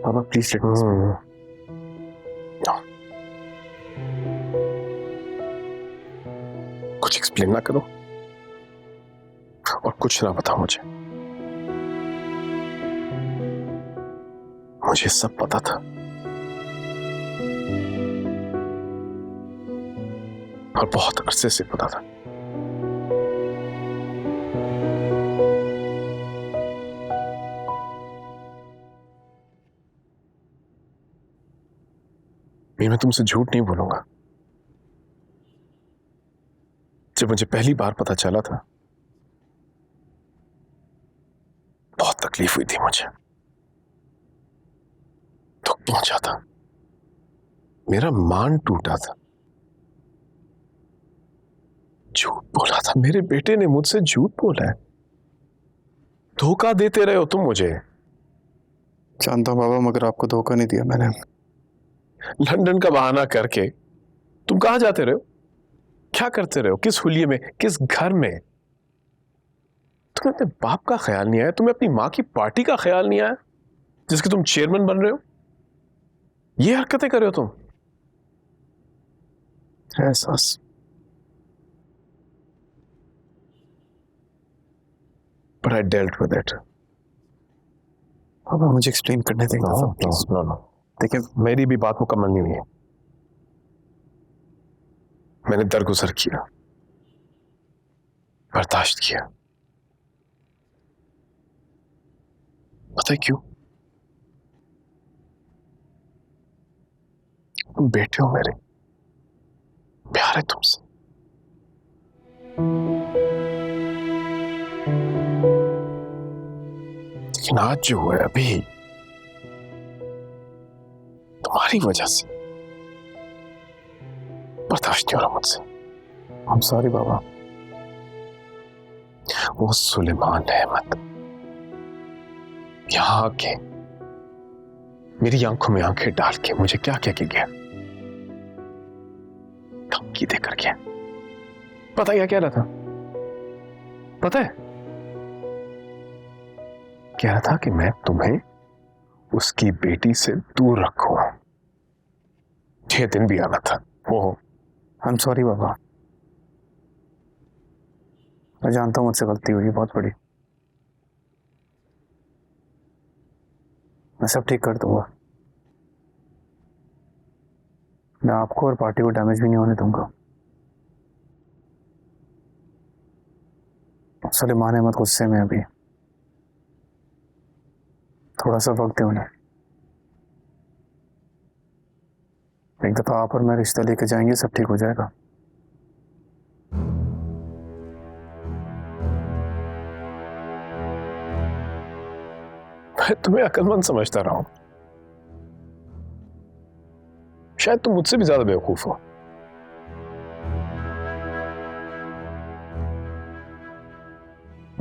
बाबा प्लीज लेट मी। कुछ एक्सप्लेन ना करो और कुछ ना बताओ मुझे। मुझे सब पता था और बहुत अरसे से पता था। मैं तुमसे झूठ नहीं बोलूंगा, जब मुझे पहली बार पता चला था बहुत तकलीफ हुई थी, मुझे दुख पहुंचा था, मेरा मान टूटा था। झूठ बोला था, मेरे बेटे ने मुझसे झूठ बोला है। धोखा देते रहे हो तुम मुझे। जानता हूं बाबा, मगर आपको धोखा नहीं दिया मैंने। लंदन का बहाना करके तुम कहां जाते रहे हो, क्या करते रहे हो, किस हुलिये में, किस घर में? तुम्हें अपने बाप का ख्याल नहीं आया, तुम्हें अपनी मां की पार्टी का ख्याल नहीं आया जिसके तुम चेयरमैन बन रहे हो। ये हरकतें कर रहे हो तुम। एहसास But I dealt with it. बाबा मुझे एक्सप्लेन करने देंगे? नो। देखिए, मेरी भी बात मुकम्मल नहीं हुई है। मैंने दरगुजर किया, बर्दाश्त किया। पता है क्यों? तुम बेटे हो मेरे, प्यार है तुमसे। लेकिन आज जो हुआ है अभी, तुम्हारी वजह से बर्दाश्त नहीं हो रहा मुझसे। I'm sorry बाबा। वो सुलेमान अहमद यहां आके मेरी आंखों में आंखें डाल के मुझे क्या कह के गया, धमकी देकर गया। पता क्या कह रहा था? पता है, कह रहा था कि मैं तुम्हें उसकी बेटी से दूर रखूं। ये दिन भी आना था। वो I'm sorry बाबा, मैं जानता हूं मुझसे गलती हुई बहुत बड़ी। मैं सब ठीक कर दूंगा। मैं आपको और पार्टी को डैमेज भी नहीं होने दूंगा। सुलेमान अहमद गुस्से में अभी, थोड़ा सा वक्त दे उन्हें। एक दफा आप और मैं रिश्ता लेके जाएंगे, सब ठीक हो जाएगा। मैं तुम्हें अक्लमंद समझता रहा हूं, शायद तुम मुझसे भी ज्यादा बेवकूफ हो।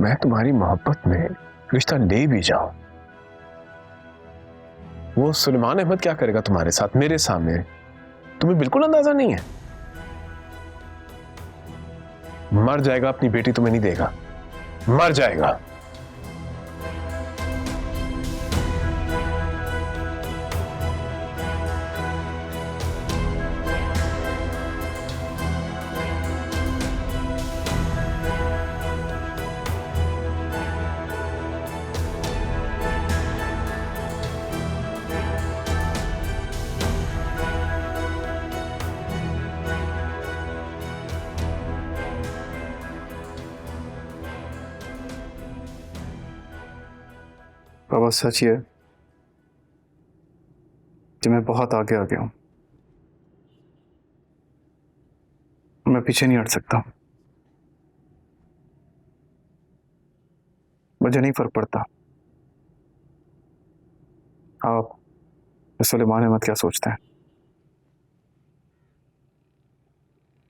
मैं तुम्हारी मोहब्बत में रिश्ता ले भी जाऊं, वो सुलेमान अहमद क्या करेगा तुम्हारे साथ मेरे सामने, तुम्हें बिल्कुल अंदाजा नहीं है। मर जाएगा, अपनी बेटी तुम्हें नहीं देगा, मर जाएगा। बाबा सच ये है कि मैं बहुत आगे आ गया हूं, मैं पीछे नहीं हट सकता। मुझे नहीं फर्क पड़ता आप सुलेमान अहमद क्या सोचते हैं।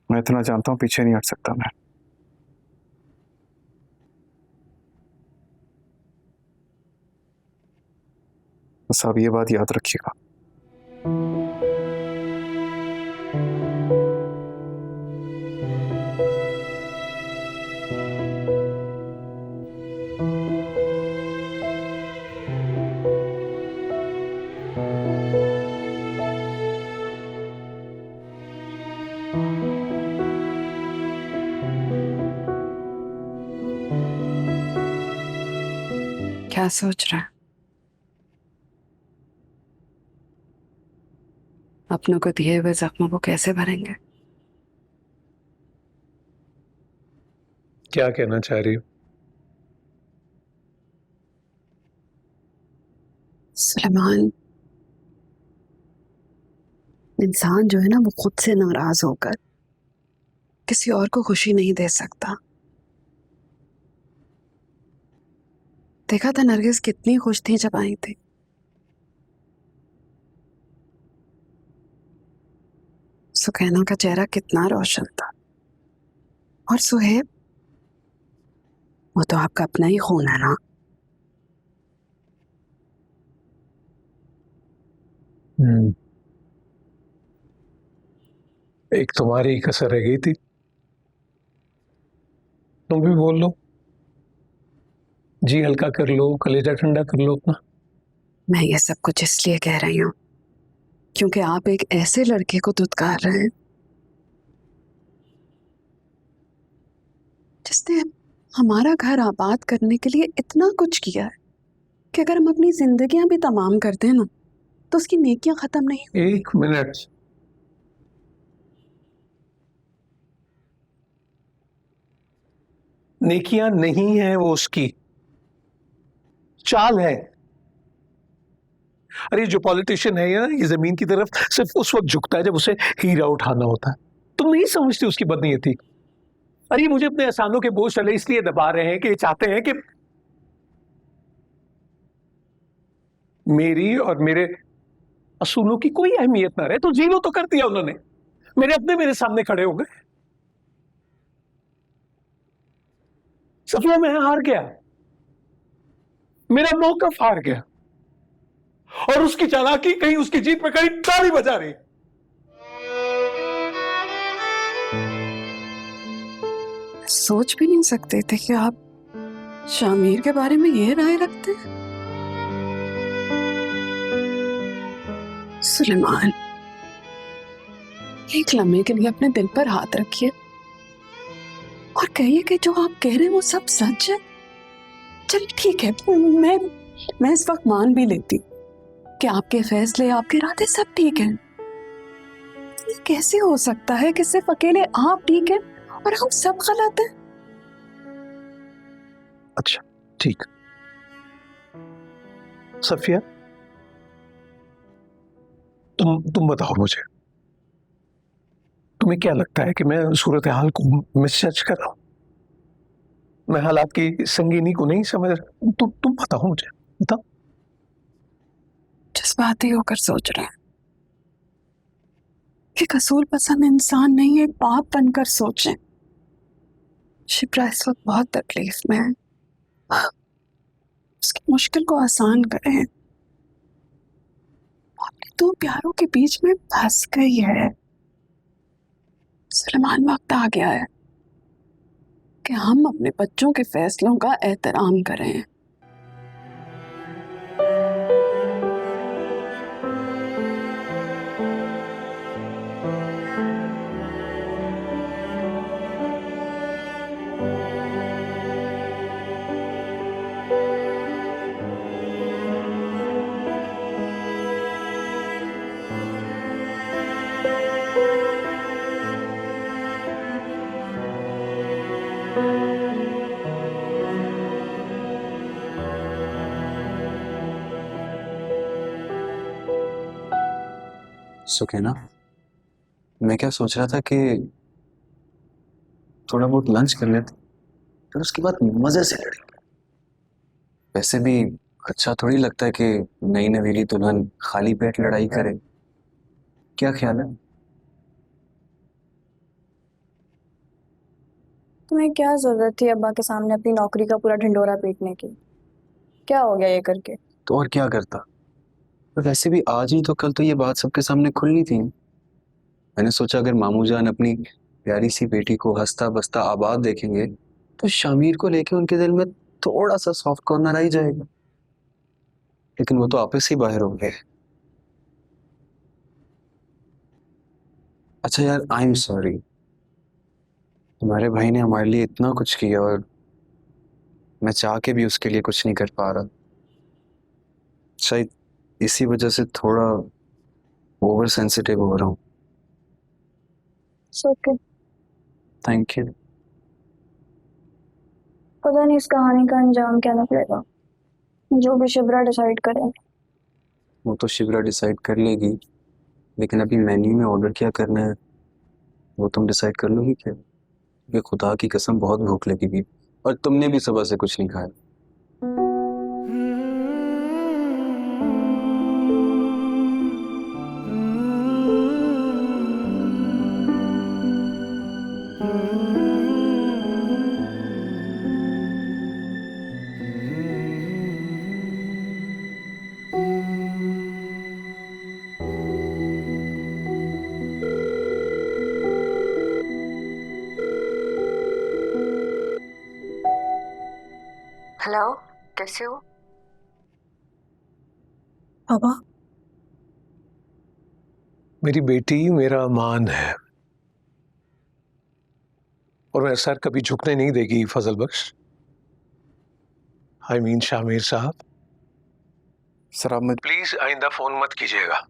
मैं इतना जानता हूं, पीछे नहीं हट सकता मैं। बस आप ये बात याद रखिएगा। क्या सोच रहा है? अपनों को दिए हुए जख्मों को कैसे भरेंगे? क्या कहना चाह रही हो? सुलेमान, इंसान जो है ना वो खुद से नाराज होकर किसी और को खुशी नहीं दे सकता। देखा था नरगिस कितनी खुश थी जब आई थी। सुकैना का चेहरा कितना रोशन था। और सुहेब, वो तो आपका अपना ही खून है ना। एक तुम्हारी कसर रह गई थी, तुम भी बोल लो, जी हल्का कर लो, कलेजा ठंडा कर लो अपना। मैं ये सब कुछ इसलिए कह रही हूँ क्योंकि आप एक ऐसे लड़के को धुतकार रहे हैं जिसने हमारा घर आबाद करने के लिए इतना कुछ किया है कि अगर हम अपनी जिंदगियां भी तमाम कर दें ना तो उसकी नेकियां खत्म नहीं। एक मिनट, नेकियां नहीं है वो, उसकी चाल है। अरे जो पॉलिटिशियन है ना, ये जमीन की तरफ सिर्फ उस वक्त झुकता है जब उसे हीरा उठाना होता है। तुम नहीं समझती उसकी बदनीयती। अरे मुझे अपने एहसानों के बोझ चले इसलिए दबा रहे हैं कि ये चाहते हैं कि मेरी और मेरे असूलों की कोई अहमियत ना रहे। तो जीरो तो कर दिया उन्होंने, मेरे सामने खड़े हो गए। सफिया, मैं हार गया, मेरा मौकफ हार गया, और उसकी चालाकी कहीं उसकी जीत पे कहीं ताली बजा रही। सोच भी नहीं सकते थे कि आप शामिर के बारे में ये राय रखते हैं। सुलेमान, एक लम्हे के लिए अपने दिल पर हाथ रखिए और कहिए कि जो आप कह रहे हैं वो सब सच है। चलिए ठीक है, मैं इस वक्त मान भी लेती कि आपके फैसले, आपके इरादे सब ठीक हैं। ये कैसे हो सकता है कि सिर्फ अकेले आप ठीक हैं और हम सब गलत हैं? अच्छा ठीक, सफिया तुम बताओ मुझे, तुम्हें क्या लगता है कि मैं सूरत हाल को मिसजज कर रहा हूं? मैं हालात की संगीनी को नहीं समझ रहा। तुम बताओ मुझे, बताओ। जज्बाती होकर सोच रहे हैं कि कसूर पसंद इंसान नहीं, एक बाप बनकर सोचें। शिप्रा इस वक्त बहुत तकलीफ में है, उसकी मुश्किल को आसान करें। अपने दो प्यारों के बीच में फंस गई है। सुलेमान, वक्त आ गया है कि हम अपने बच्चों के फैसलों का एहतराम करें। सुकैना, मैं क्या सोच रहा था कि थोड़ा बहुत लंच कर लेते, फिर उसके बाद मजे से लड़ेंगे। वैसे भी अच्छा थोड़ी लगता है कि नई नवेली दुल्हन खाली पेट लड़ाई करे। क्या ख्याल है? तुम्हें क्या जरूरत थी अब्बा के सामने अपनी नौकरी का पूरा ढिंडोरा पीटने की? क्या हो गया ये करके? तो और क्या करता। पर वैसे भी आज नहीं तो कल तो ये बात सबके सामने खुलनी थी। मैंने सोचा अगर मामू जान अपनी प्यारी सी बेटी को हंसता बसता आबाद देखेंगे तो शामिर को लेके उनके दिल में थोड़ा सा सॉफ्ट कॉर्नर आ ही जाएगा। लेकिन वो तो आपस ही बाहर हो गए। अच्छा यार, आई एम सॉरी। तुम्हारे भाई ने हमारे लिए इतना कुछ किया और मैं चाह के भी उसके लिए कुछ नहीं कर पा रहा। शायद इसी वजह से थोड़ा ओवर सेंसिटिव हो रहा हूँ। ओके। Thank you. पता नहीं इस कहानी का अंजाम क्या निकलेगा, जो भी शिवरा डिसाइड करे। वो तो शिवरा डिसाइड कर लेगी, लेकिन अभी मेन्यू में ऑर्डर क्या करना है वो तुम डिसाइड कर लोगी क्या? ये खुदा की कसम बहुत भूख लगी भी, और तुमने भी सुबह से कुछ नहीं खाया। हेलो, कैसे हो? पापा, मेरी बेटी मेरा मान है और मैं सर कभी झुकने नहीं देगी फजल बख्श। आई मीन शामिर साहब। सर आप प्लीज आइंदा फोन मत कीजिएगा।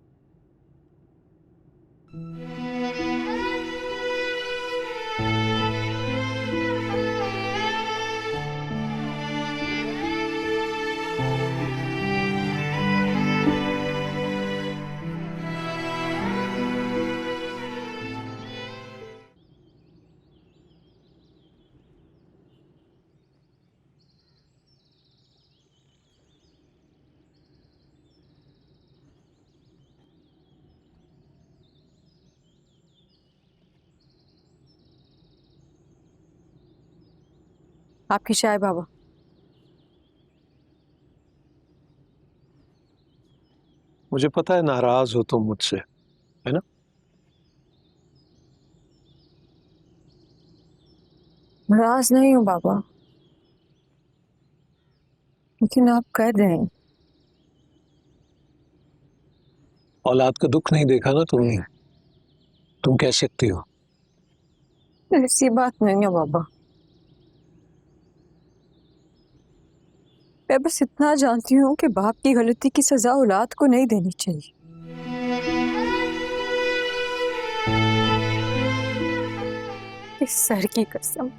आपकी चाय बाबा। मुझे पता है नाराज हो तुम मुझसे, है ना? नाराज नहीं हूँ बाबा, लेकिन आप कर रहे हैं। औलाद का दुख नहीं देखा ना तुमने, तुम कह सकती हो। ऐसी बात नहीं है बाबा, मैं बस इतना जानती हूँ कि बाप की गलती की सजा औलाद को नहीं देनी चाहिए। इस सर की कसम,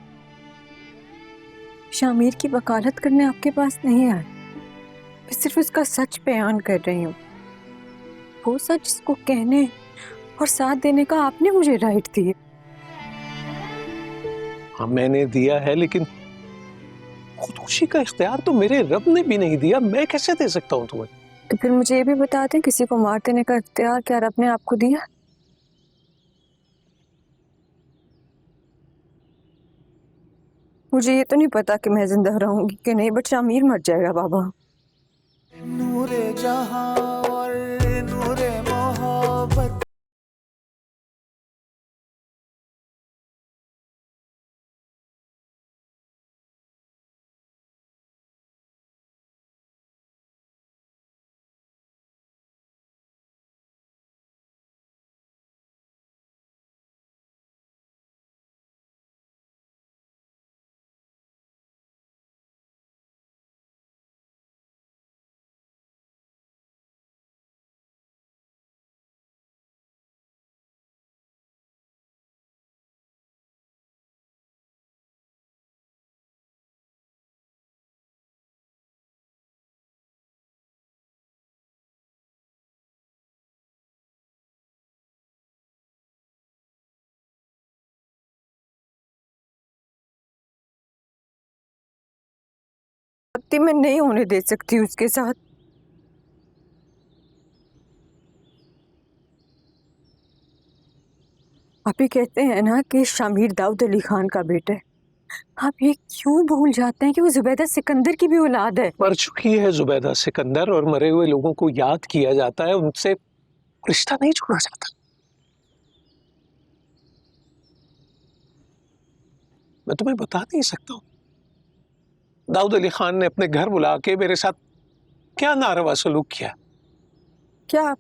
शामिर की वकालत करने आपके पास नहीं आई। मैं सिर्फ उसका सच बयान कर रही हूँ, वो सच इसको कहने और साथ देने का आपने मुझे राइट दी है। हाँ मैंने दिया है, लेकिन खुदकुशी का इख्तियार तो मेरे रब ने भी नहीं दिया, मैं कैसे दे सकता हूँ तुम्हें? तो फिर मुझे ये भी बता दें, किसी को मार देने का इख्तियार क्या रब ने आपको दिया? मुझे ये तो नहीं पता कि मैं जिंदा रहूंगी कि नहीं, बट शामिर मर जाएगा बाबा। नूरे जहां और नूरे मोहब्बत शादी मैं नहीं होने दे सकती उसके साथ। आप ही कहते हैं ना कि शामिर दाऊद अली खान का बेटा है, आप ये क्यों भूल जाते हैं कि वो जुबैदा सिकंदर की भी औलाद है? मर चुकी है जुबैदा सिकंदर और मरे हुए लोगों को याद किया जाता है, उनसे रिश्ता नहीं जोड़ा जाता। मैं तुम्हें बता नहीं सकता हूं दाऊद अली खान ने अपने घर बुला के मेरे साथ क्या नारवा सलूक किया। क्या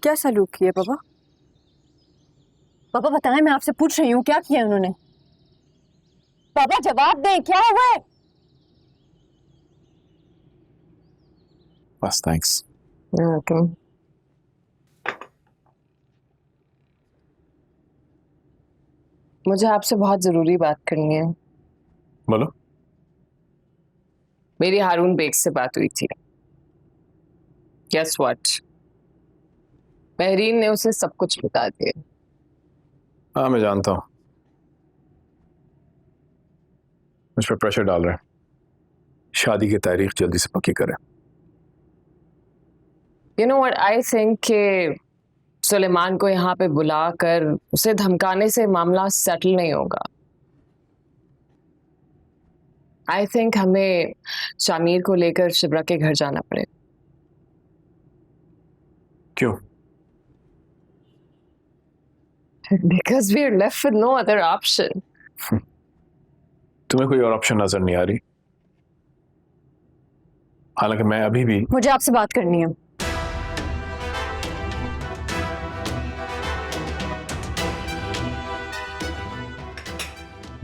क्या सलूक किया पापा? पापा बताएं, मैं आपसे पूछ रही हूँ क्या किया उन्होंने? पापा जवाब दें, क्या हुआ है? बस थैंक्स। ओके। मुझे आपसे बहुत जरूरी बात करनी है। बोलो। मेरी हारून बेग से बात हुई थी। Guess what? महरीन ने उसे सब कुछ बता दिया। हाँ मैं जानता हूँ, मुझ पर प्रेशर डाल रहे हैं, शादी की तारीख जल्दी से पक्की करें। You know what I think कि सुलेमान को यहाँ पे बुलाकर उसे धमकाने से मामला सेटल नहीं होगा। आई थिंक हमें शामिर को लेकर शिब्रा के घर जाना पड़ेगा। क्यों? Because we are left with no other option. तुम्हें कोई और ऑप्शन नजर नहीं आ रही? हालांकि मैं अभी भी मुझे आपसे बात करनी है।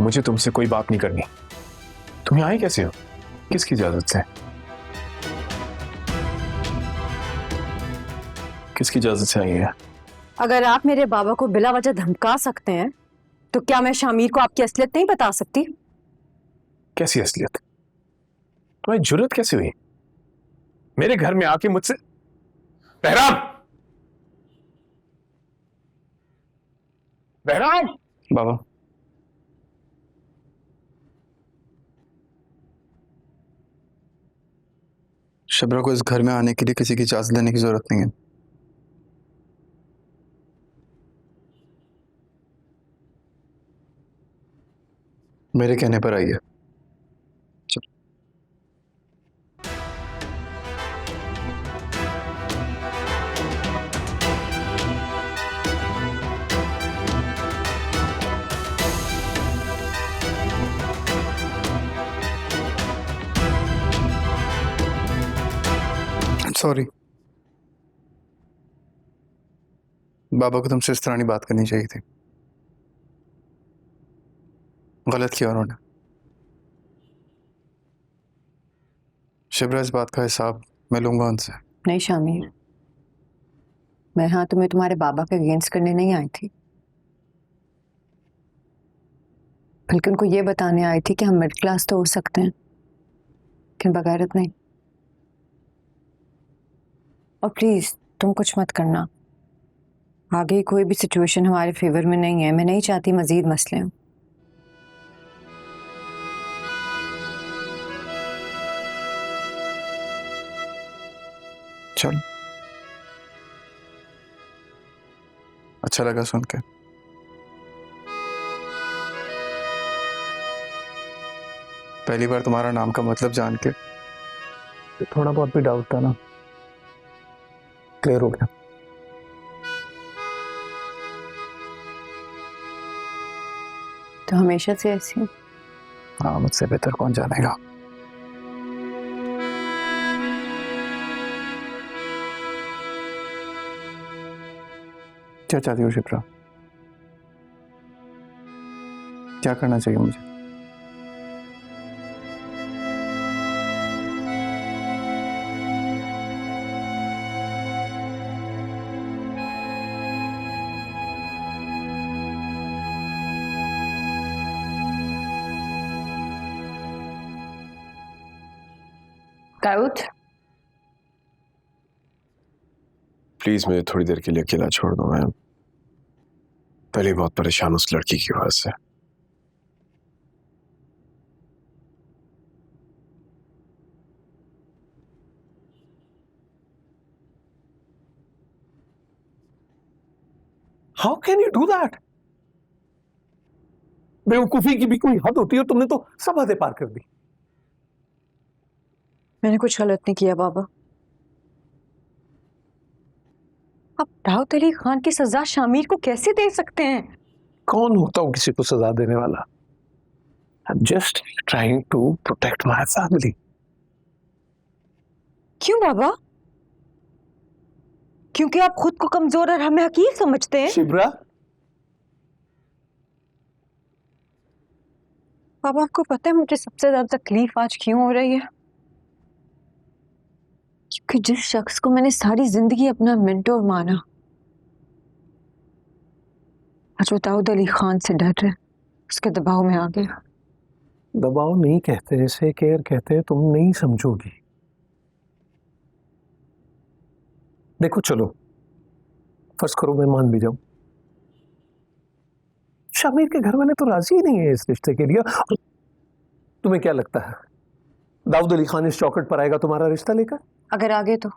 मुझे तुमसे कोई बात नहीं करनी। तुम यहाँ आई कैसे हो? किसकी इजाजत से? किसकी इजाजत से आई है? अगर आप मेरे बाबा को बिला वजह धमका सकते हैं तो क्या मैं शामिर को आपकी असलियत नहीं बता सकती? कैसी असलियत? तुम्हारी जुर्रत कैसे हुई मेरे घर में आके मुझसे? बहराम! बहराम! बाबा शिब्रा को इस घर में आने के लिए किसी की इजाजत लेने की जरूरत नहीं है। मेरे कहने पर आई है। सॉरी बाबा को तुमसे इस तरह नहीं बात करनी चाहिए थी। गलत किया उन्होंने। शिब्रा इस बात का हिसाब मैं लूंगा उनसे। नहीं शामिर, मैं यहाँ तुम्हें तुम्हारे बाबा के अगेंस्ट करने नहीं आई थी, बल्कि उनको ये बताने आई थी कि हम मिडिल क्लास तो हो सकते हैं लेकिन बगैरत नहीं। और प्लीज तुम कुछ मत करना, आगे कोई भी सिचुएशन हमारे फेवर में नहीं है। मैं नहीं चाहती मजीद मसले हों। चलो, अच्छा लगा सुन के। पहली बार तुम्हारा नाम का मतलब जान के थोड़ा बहुत भी डाउट था ना, क्लियर हो गया। तो हमेशा से ऐसी हूँ। हाँ, मुझसे बेहतर कौन जानेगा। क्या चाहती हो शिप्रा? क्या करना चाहिए मुझे? दाऊद, प्लीज मुझे थोड़ी देर के लिए अकेला छोड़ दो। मैं पहले बहुत परेशान उस लड़की की वजह से। How can you do that? बेवकूफी की भी कोई हद होती है, तुमने तो सब हदें पार कर दी। मैंने कुछ गलत नहीं किया बाबा। आप दाऊद अली खान की सजा शामिर को कैसे दे सकते हैं? कौन होता हूं किसी को सजा देने वाला? I'm just trying to protect my family. क्यों बाबा? क्योंकि आप खुद को कमजोर और हमें हकीर समझते हैं? शिब्रा, बाबा आपको पता है मुझे सबसे ज्यादा तकलीफ आज क्यों हो रही है? क्योंकि जिस शख्स को मैंने सारी जिंदगी अपना मेंटोर माना, आज वो दाऊद अली खान से डर रहे, उसके दबाव में आ गया। दबाव नहीं कहते इसे, केयर कहते हैं। तुम नहीं समझोगी। देखो चलो, फर्ज करो मैं मान भी जाऊं, शामिर के घर वाले तो राजी ही नहीं है इस रिश्ते के लिए। तुम्हें क्या लगता है दाऊद अली खान इस चौखट पर आएगा तुम्हारा रिश्ता लेकर? अगर आगे तो